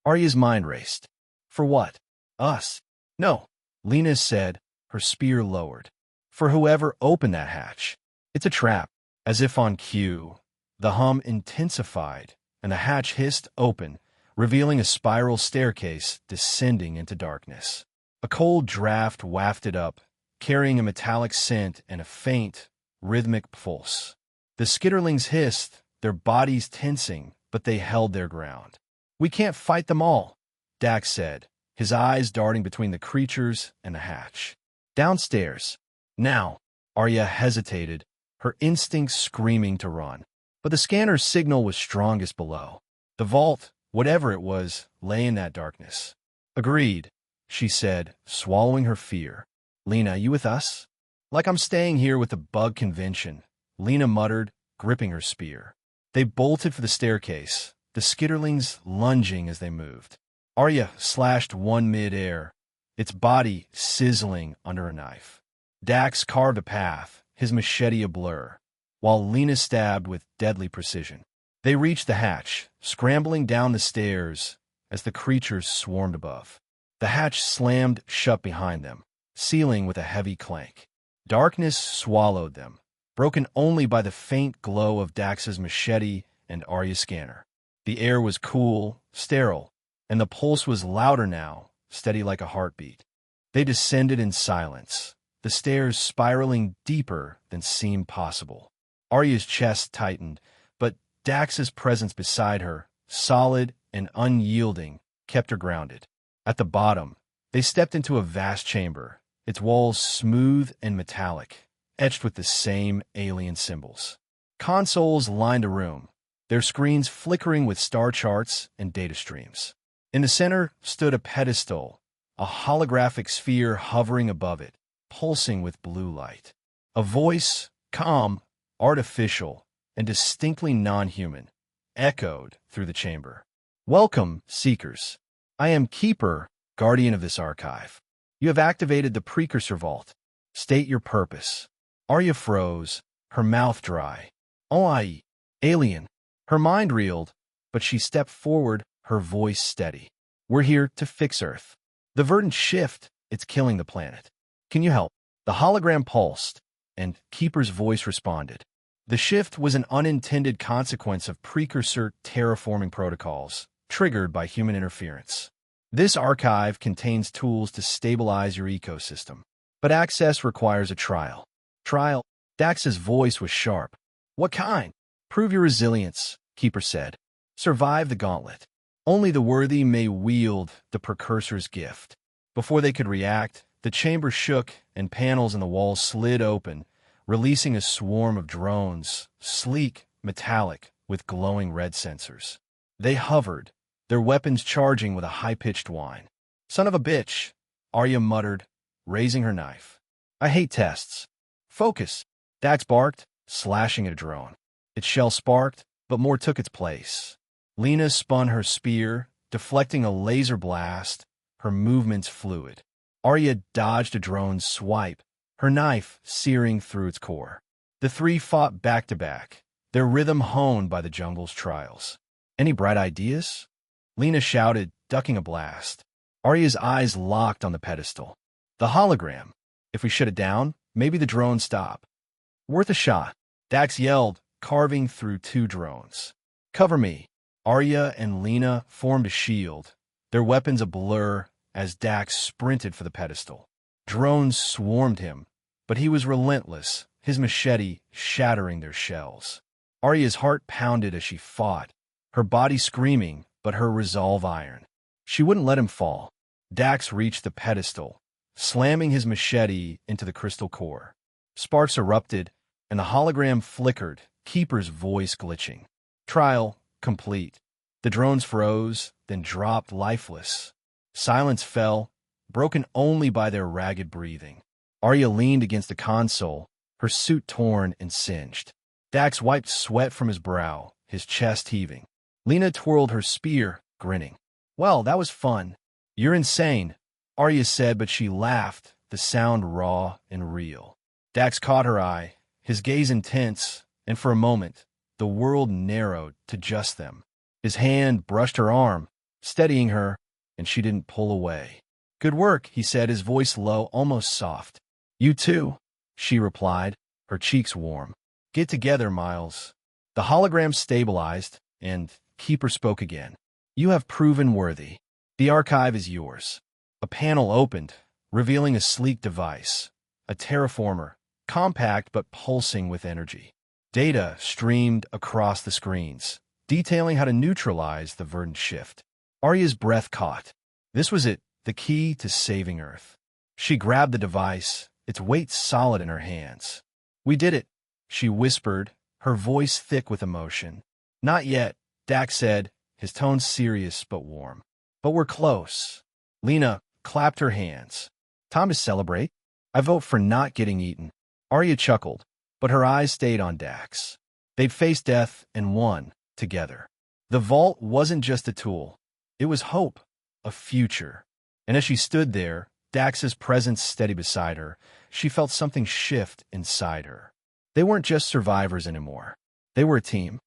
Arya's mind raced. For what? Us? No, Lena said, her spear lowered. For whoever opened that hatch. It's a trap. As if on cue, the hum intensified, and the hatch hissed open, revealing a spiral staircase descending into darkness. A cold draft wafted up, carrying a metallic scent and a faint, rhythmic pulse. The skitterlings hissed, their bodies tensing, but they held their ground. We can't fight them all, Dax said, his eyes darting between the creatures and the hatch. Downstairs. Now, Arya hesitated, her instincts screaming to run. But the scanner's signal was strongest below. The vault, whatever it was, lay in that darkness. Agreed, she said, swallowing her fear. Lena, you with us? Like I'm staying here with the bug convention, Lena muttered, gripping her spear. They bolted for the staircase, the skitterlings lunging as they moved. Arya slashed one mid-air, its body sizzling under a knife. Dax carved a path, his machete a blur, while Lena stabbed with deadly precision. They reached the hatch, scrambling down the stairs as the creatures swarmed above. The hatch slammed shut behind them, sealing with a heavy clank. Darkness swallowed them, broken only by the faint glow of Dax's machete and Arya's scanner. The air was cool, sterile, and the pulse was louder now, steady like a heartbeat. They descended in silence, the stairs spiraling deeper than seemed possible. Arya's chest tightened, but Dax's presence beside her, solid and unyielding, kept her grounded. At the bottom, they stepped into a vast chamber, its walls smooth and metallic, etched with the same alien symbols. Consoles lined the room, their screens flickering with star charts and data streams. In the center stood a pedestal, a holographic sphere hovering above it, pulsing with blue light. A voice, calm, artificial, and distinctly non-human, echoed through the chamber. Welcome, Seekers. I am Keeper, guardian of this archive. You have activated the precursor vault. State your purpose. Arya froze, her mouth dry. I, alien. Her mind reeled, but she stepped forward, her voice steady. We're here to fix Earth. The verdant shift, it's killing the planet. Can you help? The hologram pulsed, and Keeper's voice responded. The shift was an unintended consequence of precursor terraforming protocols, triggered by human interference. This archive contains tools to stabilize your ecosystem, but access requires a trial. Trial? Dax's voice was sharp. What kind? Prove your resilience, Keeper said. Survive the gauntlet. Only the worthy may wield the precursor's gift. Before they could react, the chamber shook and panels in the walls slid open, releasing a swarm of drones, sleek, metallic, with glowing red sensors. They hovered, their weapons charging with a high-pitched whine. Son of a bitch, Arya muttered, raising her knife. I hate tests. Focus, Dax barked, slashing at a drone. Its shell sparked, but more took its place. Lena spun her spear, deflecting a laser blast, her movements fluid. Arya dodged a drone's swipe, her knife searing through its core. The three fought back-to-back, their rhythm honed by the jungle's trials. Any bright ideas? Lena shouted, ducking a blast. Arya's eyes locked on the pedestal. The hologram. If we shut it down, maybe the drones stop. Worth a shot, Dax yelled, carving through two drones. Cover me. Arya and Lena formed a shield, their weapons a blur as Dax sprinted for the pedestal. Drones swarmed him, but he was relentless, his machete shattering their shells. Arya's heart pounded as she fought, her body screaming, but her resolve iron. She wouldn't let him fall. Dax reached the pedestal, slamming his machete into the crystal core. Sparks erupted, and the hologram flickered, Keeper's voice glitching. Trial complete. The drones froze, then dropped lifeless. Silence fell, broken only by their ragged breathing. Arya leaned against the console, her suit torn and singed. Dax wiped sweat from his brow, his chest heaving. Lena twirled her spear, grinning. "Well, that was fun." "You're insane," Arya said, but she laughed, the sound raw and real. Dax caught her eye, his gaze intense, and for a moment, the world narrowed to just them. His hand brushed her arm, steadying her, and she didn't pull away. "Good work," he said, his voice low, almost soft. "You too," she replied, her cheeks warm. "Get together, Miles." The hologram stabilized, and Keeper spoke again. "You have proven worthy. The archive is yours." A panel opened, revealing a sleek device, a terraformer, compact but pulsing with energy. Data streamed across the screens, detailing how to neutralize the verdant shift. Arya's breath caught. This was it, the key to saving Earth. She grabbed the device, its weight solid in her hands. "We did it," she whispered, her voice thick with emotion. "Not yet," Dax said, his tone serious but warm. "But we're close." Lena clapped her hands. "Time to celebrate." "I vote for not getting eaten." Arya chuckled, but her eyes stayed on Dax. They'd faced death and won together. The vault wasn't just a tool. It was hope, a future. And as she stood there, Dax's presence steady beside her, she felt something shift inside her. They weren't just survivors anymore. They were a team.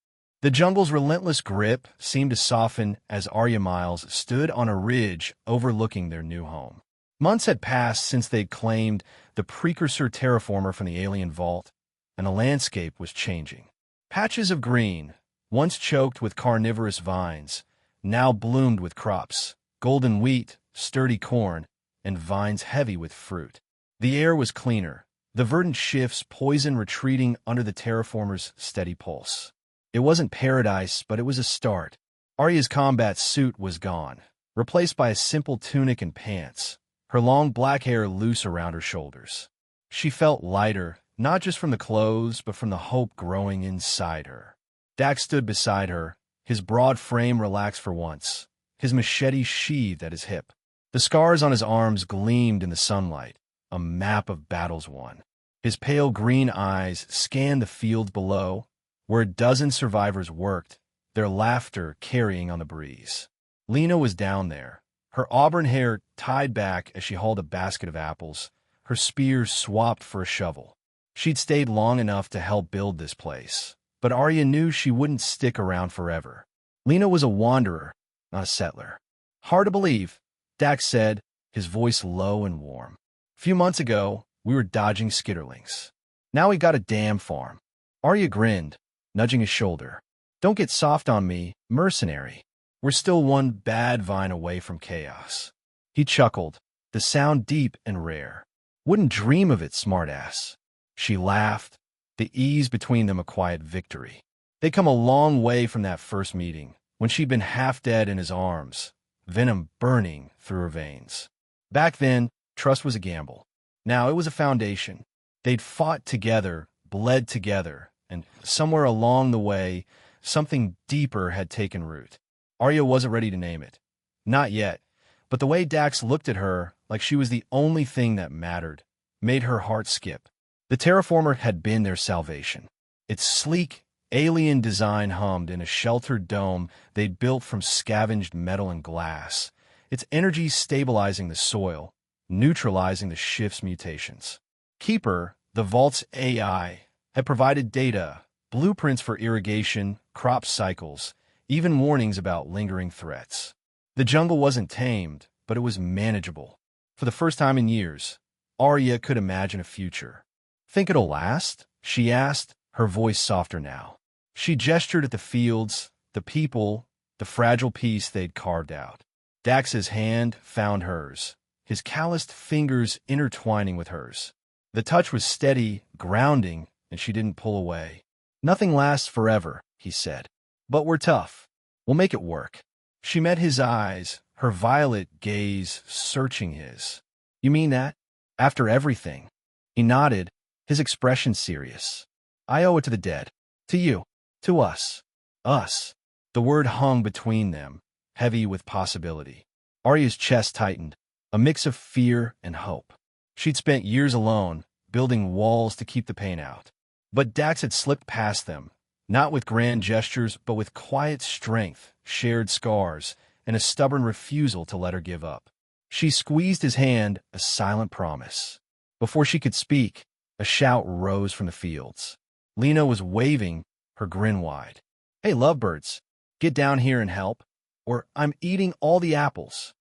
The jungle's relentless grip seemed to soften as Arya Miles stood on a ridge overlooking their new home. Months had passed since they'd claimed the precursor terraformer from the alien vault, and the landscape was changing. Patches of green, once choked with carnivorous vines, now bloomed with crops, golden wheat, sturdy corn, and vines heavy with fruit. The air was cleaner, the verdant shifts poison retreating under the terraformer's steady pulse. It wasn't paradise, but it was a start. Arya's combat suit was gone, replaced by a simple tunic and pants, her long black hair loose around her shoulders. She felt lighter, not just from the clothes, but from the hope growing inside her. Dax stood beside her, his broad frame relaxed for once, his machete sheathed at his hip. The scars on his arms gleamed in the sunlight, a map of battles won. His pale green eyes scanned the fields below, where a dozen survivors worked, their laughter carrying on the breeze. Lena was down there, her auburn hair tied back as she hauled a basket of apples, her spear swapped for a shovel. She'd stayed long enough to help build this place, but Arya knew she wouldn't stick around forever. Lena was a wanderer, not a settler. "Hard to believe," Dax said, his voice low and warm. "A few months ago, we were dodging skitterlings. Now we got a damn farm." Arya grinned, nudging his shoulder. "Don't get soft on me, mercenary. We're still one bad vine away from chaos." He chuckled, the sound deep and rare. "Wouldn't dream of it, smartass." She laughed, the ease between them a quiet victory. They'd come a long way from that first meeting, when she'd been half dead in his arms, venom burning through her veins. Back then, trust was a gamble. Now it was a foundation. They'd fought together, bled together, and somewhere along the way, something deeper had taken root. Arya wasn't ready to name it. Not yet, but the way Dax looked at her, like she was the only thing that mattered, made her heart skip. The terraformer had been their salvation. Its sleek, alien design hummed in a sheltered dome they'd built from scavenged metal and glass, its energy stabilizing the soil, neutralizing the shift's mutations. Keeper, the vault's AI, had provided data, blueprints for irrigation, crop cycles, even warnings about lingering threats. The jungle wasn't tamed, but it was manageable. For the first time in years, Arya could imagine a future. "Think it'll last?" she asked, her voice softer now. She gestured at the fields, the people, the fragile piece they'd carved out. Dax's hand found hers, his calloused fingers intertwining with hers. The touch was steady, grounding, and she didn't pull away. "Nothing lasts forever," he said. "But we're tough. We'll make it work." She met his eyes, her violet gaze searching his. "You mean that? After everything?" He nodded, his expression serious. "I owe it to the dead. To you. To us. Us." The word hung between them, heavy with possibility. Arya's chest tightened, a mix of fear and hope. She'd spent years alone, building walls to keep the pain out. But Dax had slipped past them, not with grand gestures, but with quiet strength, shared scars, and a stubborn refusal to let her give up. She squeezed his hand, a silent promise. Before she could speak, a shout rose from the fields. Lena was waving, her grin wide. "Hey, lovebirds, get down here and help, or I'm eating all the apples."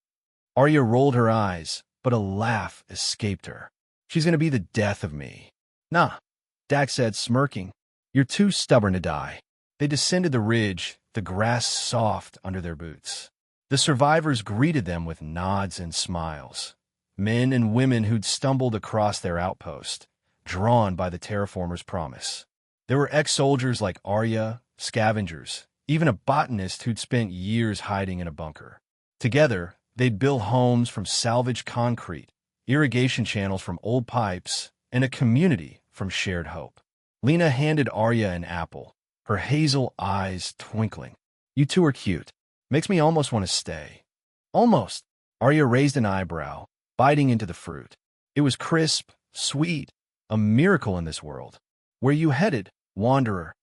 Arya rolled her eyes, but a laugh escaped her. "She's going to be the death of me." "Nah," Dax said, smirking. "You're too stubborn to die." They descended the ridge, the grass soft under their boots. The survivors greeted them with nods and smiles. Men and women who'd stumbled across their outpost, drawn by the terraformers' promise. There were ex-soldiers like Arya, scavengers, even a botanist who'd spent years hiding in a bunker. Together, they'd build homes from salvaged concrete, irrigation channels from old pipes, and a community from shared hope. Lena handed Arya an apple, her hazel eyes twinkling. "You two are cute. Makes me almost want to stay." "Almost." Arya raised an eyebrow, biting into the fruit. It was crisp, sweet, a miracle in this world. "Where you headed, wanderer?"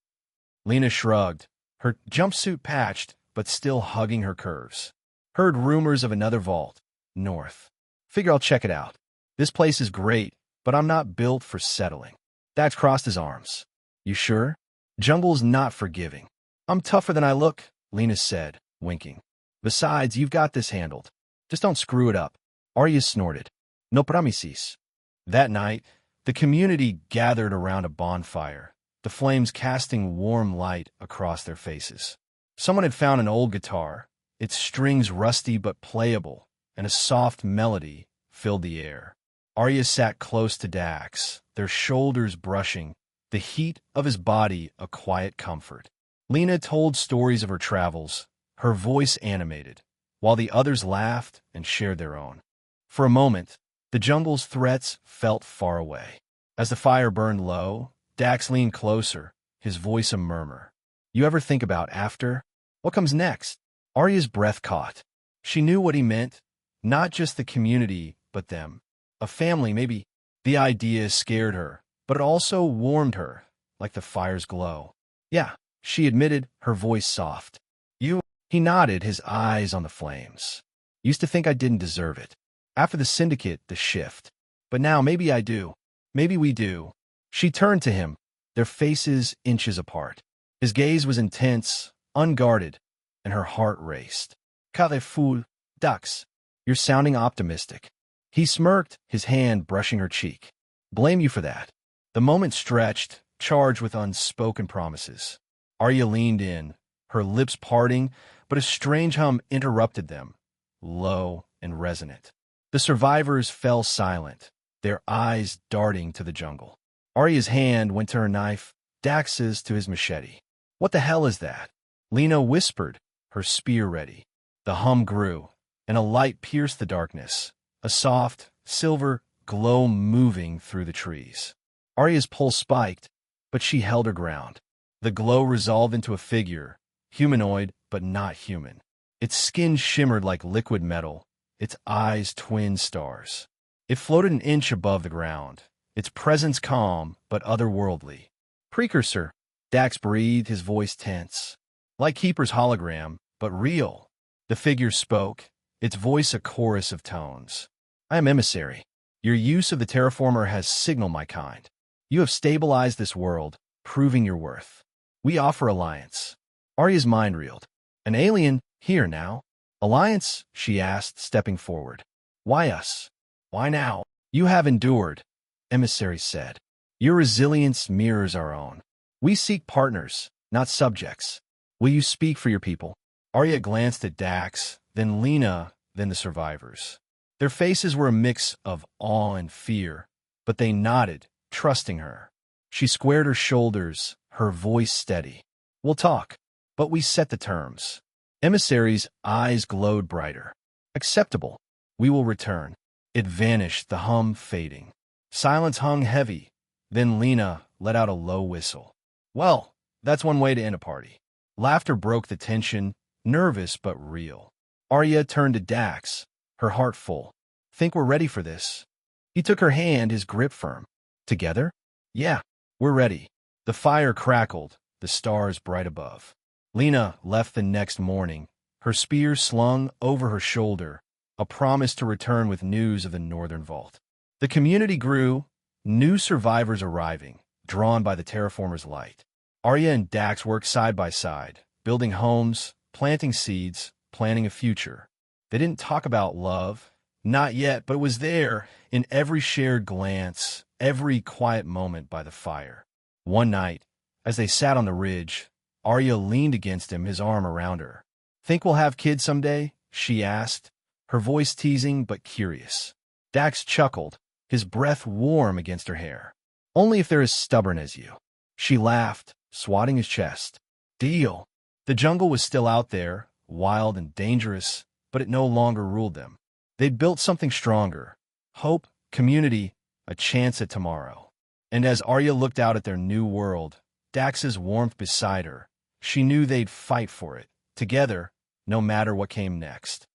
Lena shrugged, her jumpsuit patched, but still hugging her curves. "Heard rumors of another vault, north. Figure I'll check it out. This place is great, but I'm not built for settling." Dax crossed his arms. "You sure? Jungle's not forgiving." "I'm tougher than I look," Lena said, winking. "Besides, you've got this handled. Just don't screw it up." Arya snorted. "No promises." That night, the community gathered around a bonfire, the flames casting warm light across their faces. Someone had found an old guitar, its strings rusty but playable, and a soft melody filled the air. Arya sat close to Dax, their shoulders brushing, the heat of his body a quiet comfort. Lena told stories of her travels, her voice animated, while the others laughed and shared their own. For a moment, the jungle's threats felt far away. As the fire burned low, Dax leaned closer, his voice a murmur. "You ever think about after? What comes next?" Arya's breath caught. She knew what he meant, not just the community, but them. A family, maybe. The idea scared her, but it also warmed her, like the fire's glow. "Yeah," she admitted, her voice soft. "You?" He nodded, his eyes on the flames. "Used to think I didn't deserve it. After the syndicate, the shift. But now maybe I do. Maybe we do." She turned to him, their faces inches apart. His gaze was intense, unguarded, and her heart raced. "Careful, Dax. You're sounding optimistic." He smirked, his hand brushing her cheek. "Blame you for that." The moment stretched, charged with unspoken promises. Arya leaned in, her lips parting, but a strange hum interrupted them, low and resonant. The survivors fell silent, their eyes darting to the jungle. Arya's hand went to her knife, Dax's to his machete. "What the hell is that?" Lena whispered, her spear ready. The hum grew, and a light pierced the darkness, a soft, silver glow moving through the trees. Arya's pulse spiked, but she held her ground. The glow resolved into a figure, humanoid but not human. Its skin shimmered like liquid metal, its eyes twin stars. It floated an inch above the ground, its presence calm but otherworldly. "Precursor," Dax breathed, his voice tense. "Like Keeper's hologram, but real." The figure spoke, its voice a chorus of tones. "I am emissary. Your use of the terraformer has signaled my kind. You have stabilized this world, proving your worth. We offer alliance." Arya's mind reeled. "An alien here now?" "Alliance?" she asked, stepping forward. "Why us? Why now?" "You have endured," Emissary said. "Your resilience mirrors our own. We seek partners, not subjects. Will you speak for your people?" Arya glanced at Dax, then Lena, then the survivors. Their faces were a mix of awe and fear, but they nodded, trusting her. She squared her shoulders, her voice steady. "We'll talk, but we set the terms." Emissary's eyes glowed brighter. "Acceptable. We will return." It vanished, the hum fading. Silence hung heavy. Then Lena let out a low whistle. "Well, that's one way to end a party." Laughter broke the tension, nervous but real. Arya turned to Dax, her heart full. Think we're ready for this? He took her hand, his grip firm. Together? Yeah, we're ready. The fire crackled, the stars bright above. Lena left the next morning, her spear slung over her shoulder, a promise to return with news of the northern vault. The community grew, new survivors arriving, drawn by the terraformers' light. Arya and Dax worked side by side, building homes, planting seeds, planning a future. They didn't talk about love, not yet, but it was there, in every shared glance, every quiet moment by the fire. One night, as they sat on the ridge, Arya leaned against him, his arm around her. "Think we'll have kids someday?" she asked, her voice teasing but curious. Dax chuckled, his breath warm against her hair. "Only if they're as stubborn as you." She laughed, swatting his chest. "Deal." The jungle was still out there, wild and dangerous, but it no longer ruled them. They'd built something stronger. Hope, community, a chance at tomorrow. And as Arya looked out at their new world, Dax's warmth beside her, she knew they'd fight for it, together, no matter what came next.